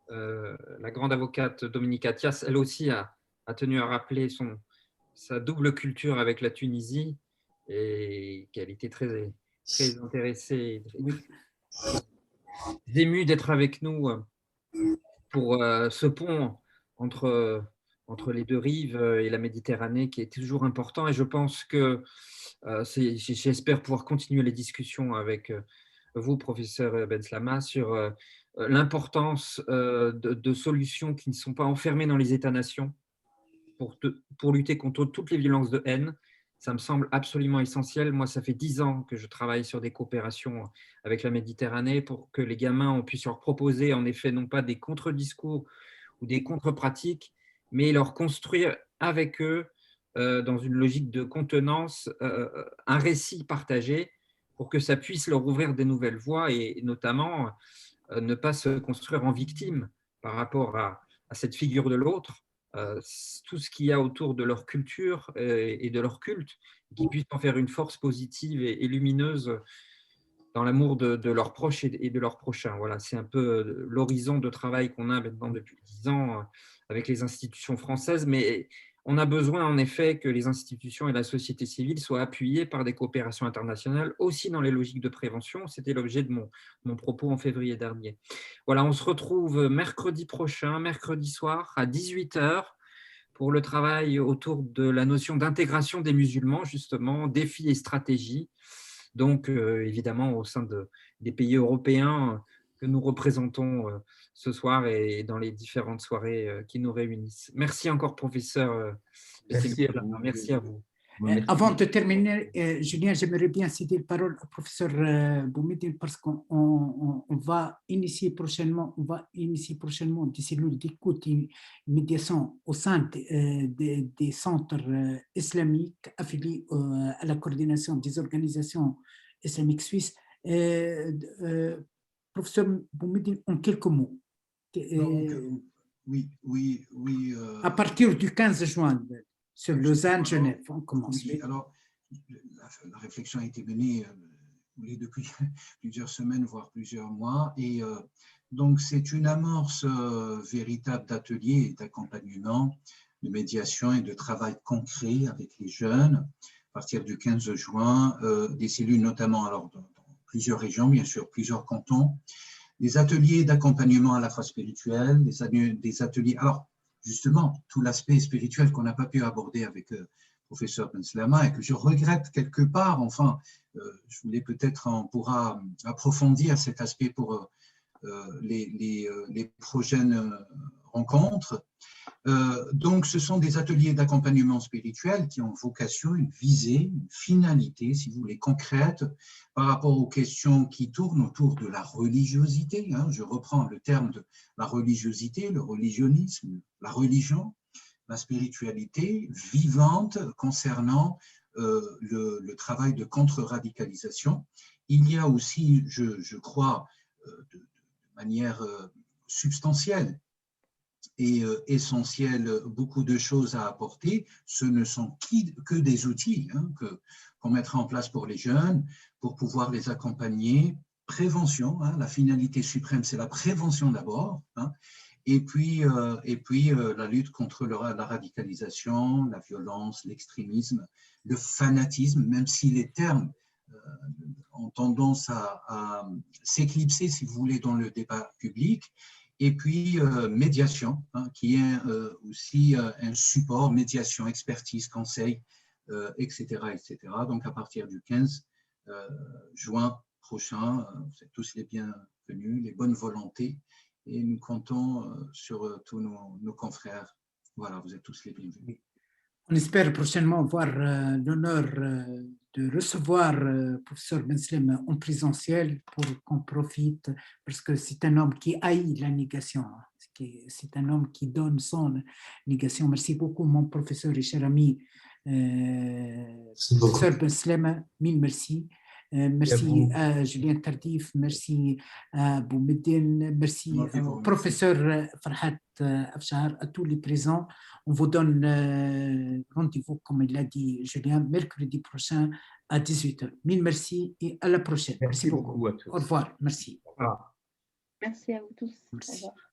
la grande avocate Dominique Attias, elle aussi a tenu à rappeler sa double culture avec la Tunisie et qu'elle était très, très intéressée, émue d'être avec nous pour ce pont entre les deux rives et la Méditerranée qui est toujours important. Et je pense que j'espère pouvoir continuer les discussions avec vous, professeur Benslama, sur l'importance de solutions qui ne sont pas enfermées dans les États-nations pour lutter contre toutes les violences de haine. Ça me semble absolument essentiel. Moi, ça fait 10 ans que je travaille sur des coopérations avec la Méditerranée pour que les gamins, on puisse leur proposer, en effet, non pas des contre-discours ou des contre-pratiques, mais leur construire avec eux, dans une logique de contenance, un récit partagé pour que ça puisse leur ouvrir des nouvelles voies et notamment ne pas se construire en victime par rapport à cette figure de l'autre, tout ce qu'il y a autour de leur culture et de leur culte, qui puissent en faire une force positive et lumineuse dans l'amour de leurs proches et de leurs prochains. Voilà, c'est un peu l'horizon de travail qu'on a maintenant depuis 10 ans avec les institutions françaises, mais on a besoin en effet que les institutions et la société civile soient appuyées par des coopérations internationales, aussi dans les logiques de prévention. C'était l'objet de mon propos en février dernier. Voilà, on se retrouve mercredi prochain, mercredi soir à 18h, pour le travail autour de la notion d'intégration des musulmans, justement, défis et stratégies. Donc, évidemment, au sein des pays européens que nous représentons ce soir et dans les différentes soirées qui nous réunissent. Merci encore, professeur. Merci à vous. Merci à vous. Avant de terminer, Julien, j'aimerais bien céder la parole au professeur Boumediene parce qu'on va initier prochainement, des cellules d'écoute et médiation au sein des centres islamiques affiliés à la coordination des organisations islamiques suisses. Professeur Boumediene, en quelques mots. Oui. À partir du 15 juin. Sur Lausanne, Genève, on commence. Oui, alors, la réflexion a été menée depuis plusieurs semaines, voire plusieurs mois. Et donc, c'est une amorce véritable d'ateliers et d'accompagnement, de médiation et de travail concret avec les jeunes. À partir du 15 juin, des cellules notamment alors, dans plusieurs régions, bien sûr, plusieurs cantons, des ateliers d'accompagnement à la fois spirituel, des ateliers… Alors, justement, tout l'aspect spirituel qu'on n'a pas pu aborder avec le professeur Benslama et que je regrette quelque part. Enfin, je voulais peut-être, on pourra approfondir cet aspect pour les prochaines rencontres. Donc, ce sont des ateliers d'accompagnement spirituel qui ont vocation, une visée, une finalité, si vous voulez, concrète par rapport aux questions qui tournent autour de la religiosité. Hein, je reprends le terme de la religiosité, le religionnisme, la religion, la spiritualité vivante concernant le travail de contre-radicalisation. Il y a aussi, je crois, de manière substantielle et essentielle, beaucoup de choses à apporter. Ce ne sont que des outils qu'on mettra en place pour les jeunes, pour pouvoir les accompagner. Prévention, la finalité suprême, c'est la prévention d'abord, et puis la lutte contre la radicalisation, la violence, l'extrémisme, le fanatisme, même si les termes ont tendance à s'éclipser, si vous voulez, dans le débat public. Et puis, médiation, qui est aussi un support, médiation, expertise, conseil, etc., etc. Donc, à partir du 15 juin prochain, vous êtes tous les bienvenus, les bonnes volontés, et nous comptons sur tous nos confrères. Voilà, vous êtes tous les bienvenus. On espère prochainement avoir l'honneur de recevoir le professeur Benslama en présentiel pour qu'on profite, parce que c'est un homme qui haït la négation. C'est un homme qui donne son négation. Merci beaucoup, mon professeur et cher ami, professeur Benslama. Mille merci. Merci à Julien Tardif, merci à Boumediene, merci au professeur Farhat Afshar, à tous les présents. On vous donne rendez-vous, comme il l'a dit Julien, mercredi prochain à 18h. Mille merci et à la prochaine. Merci beaucoup à tous. Au revoir. Merci. Au revoir. Merci à vous tous. Merci. Au revoir.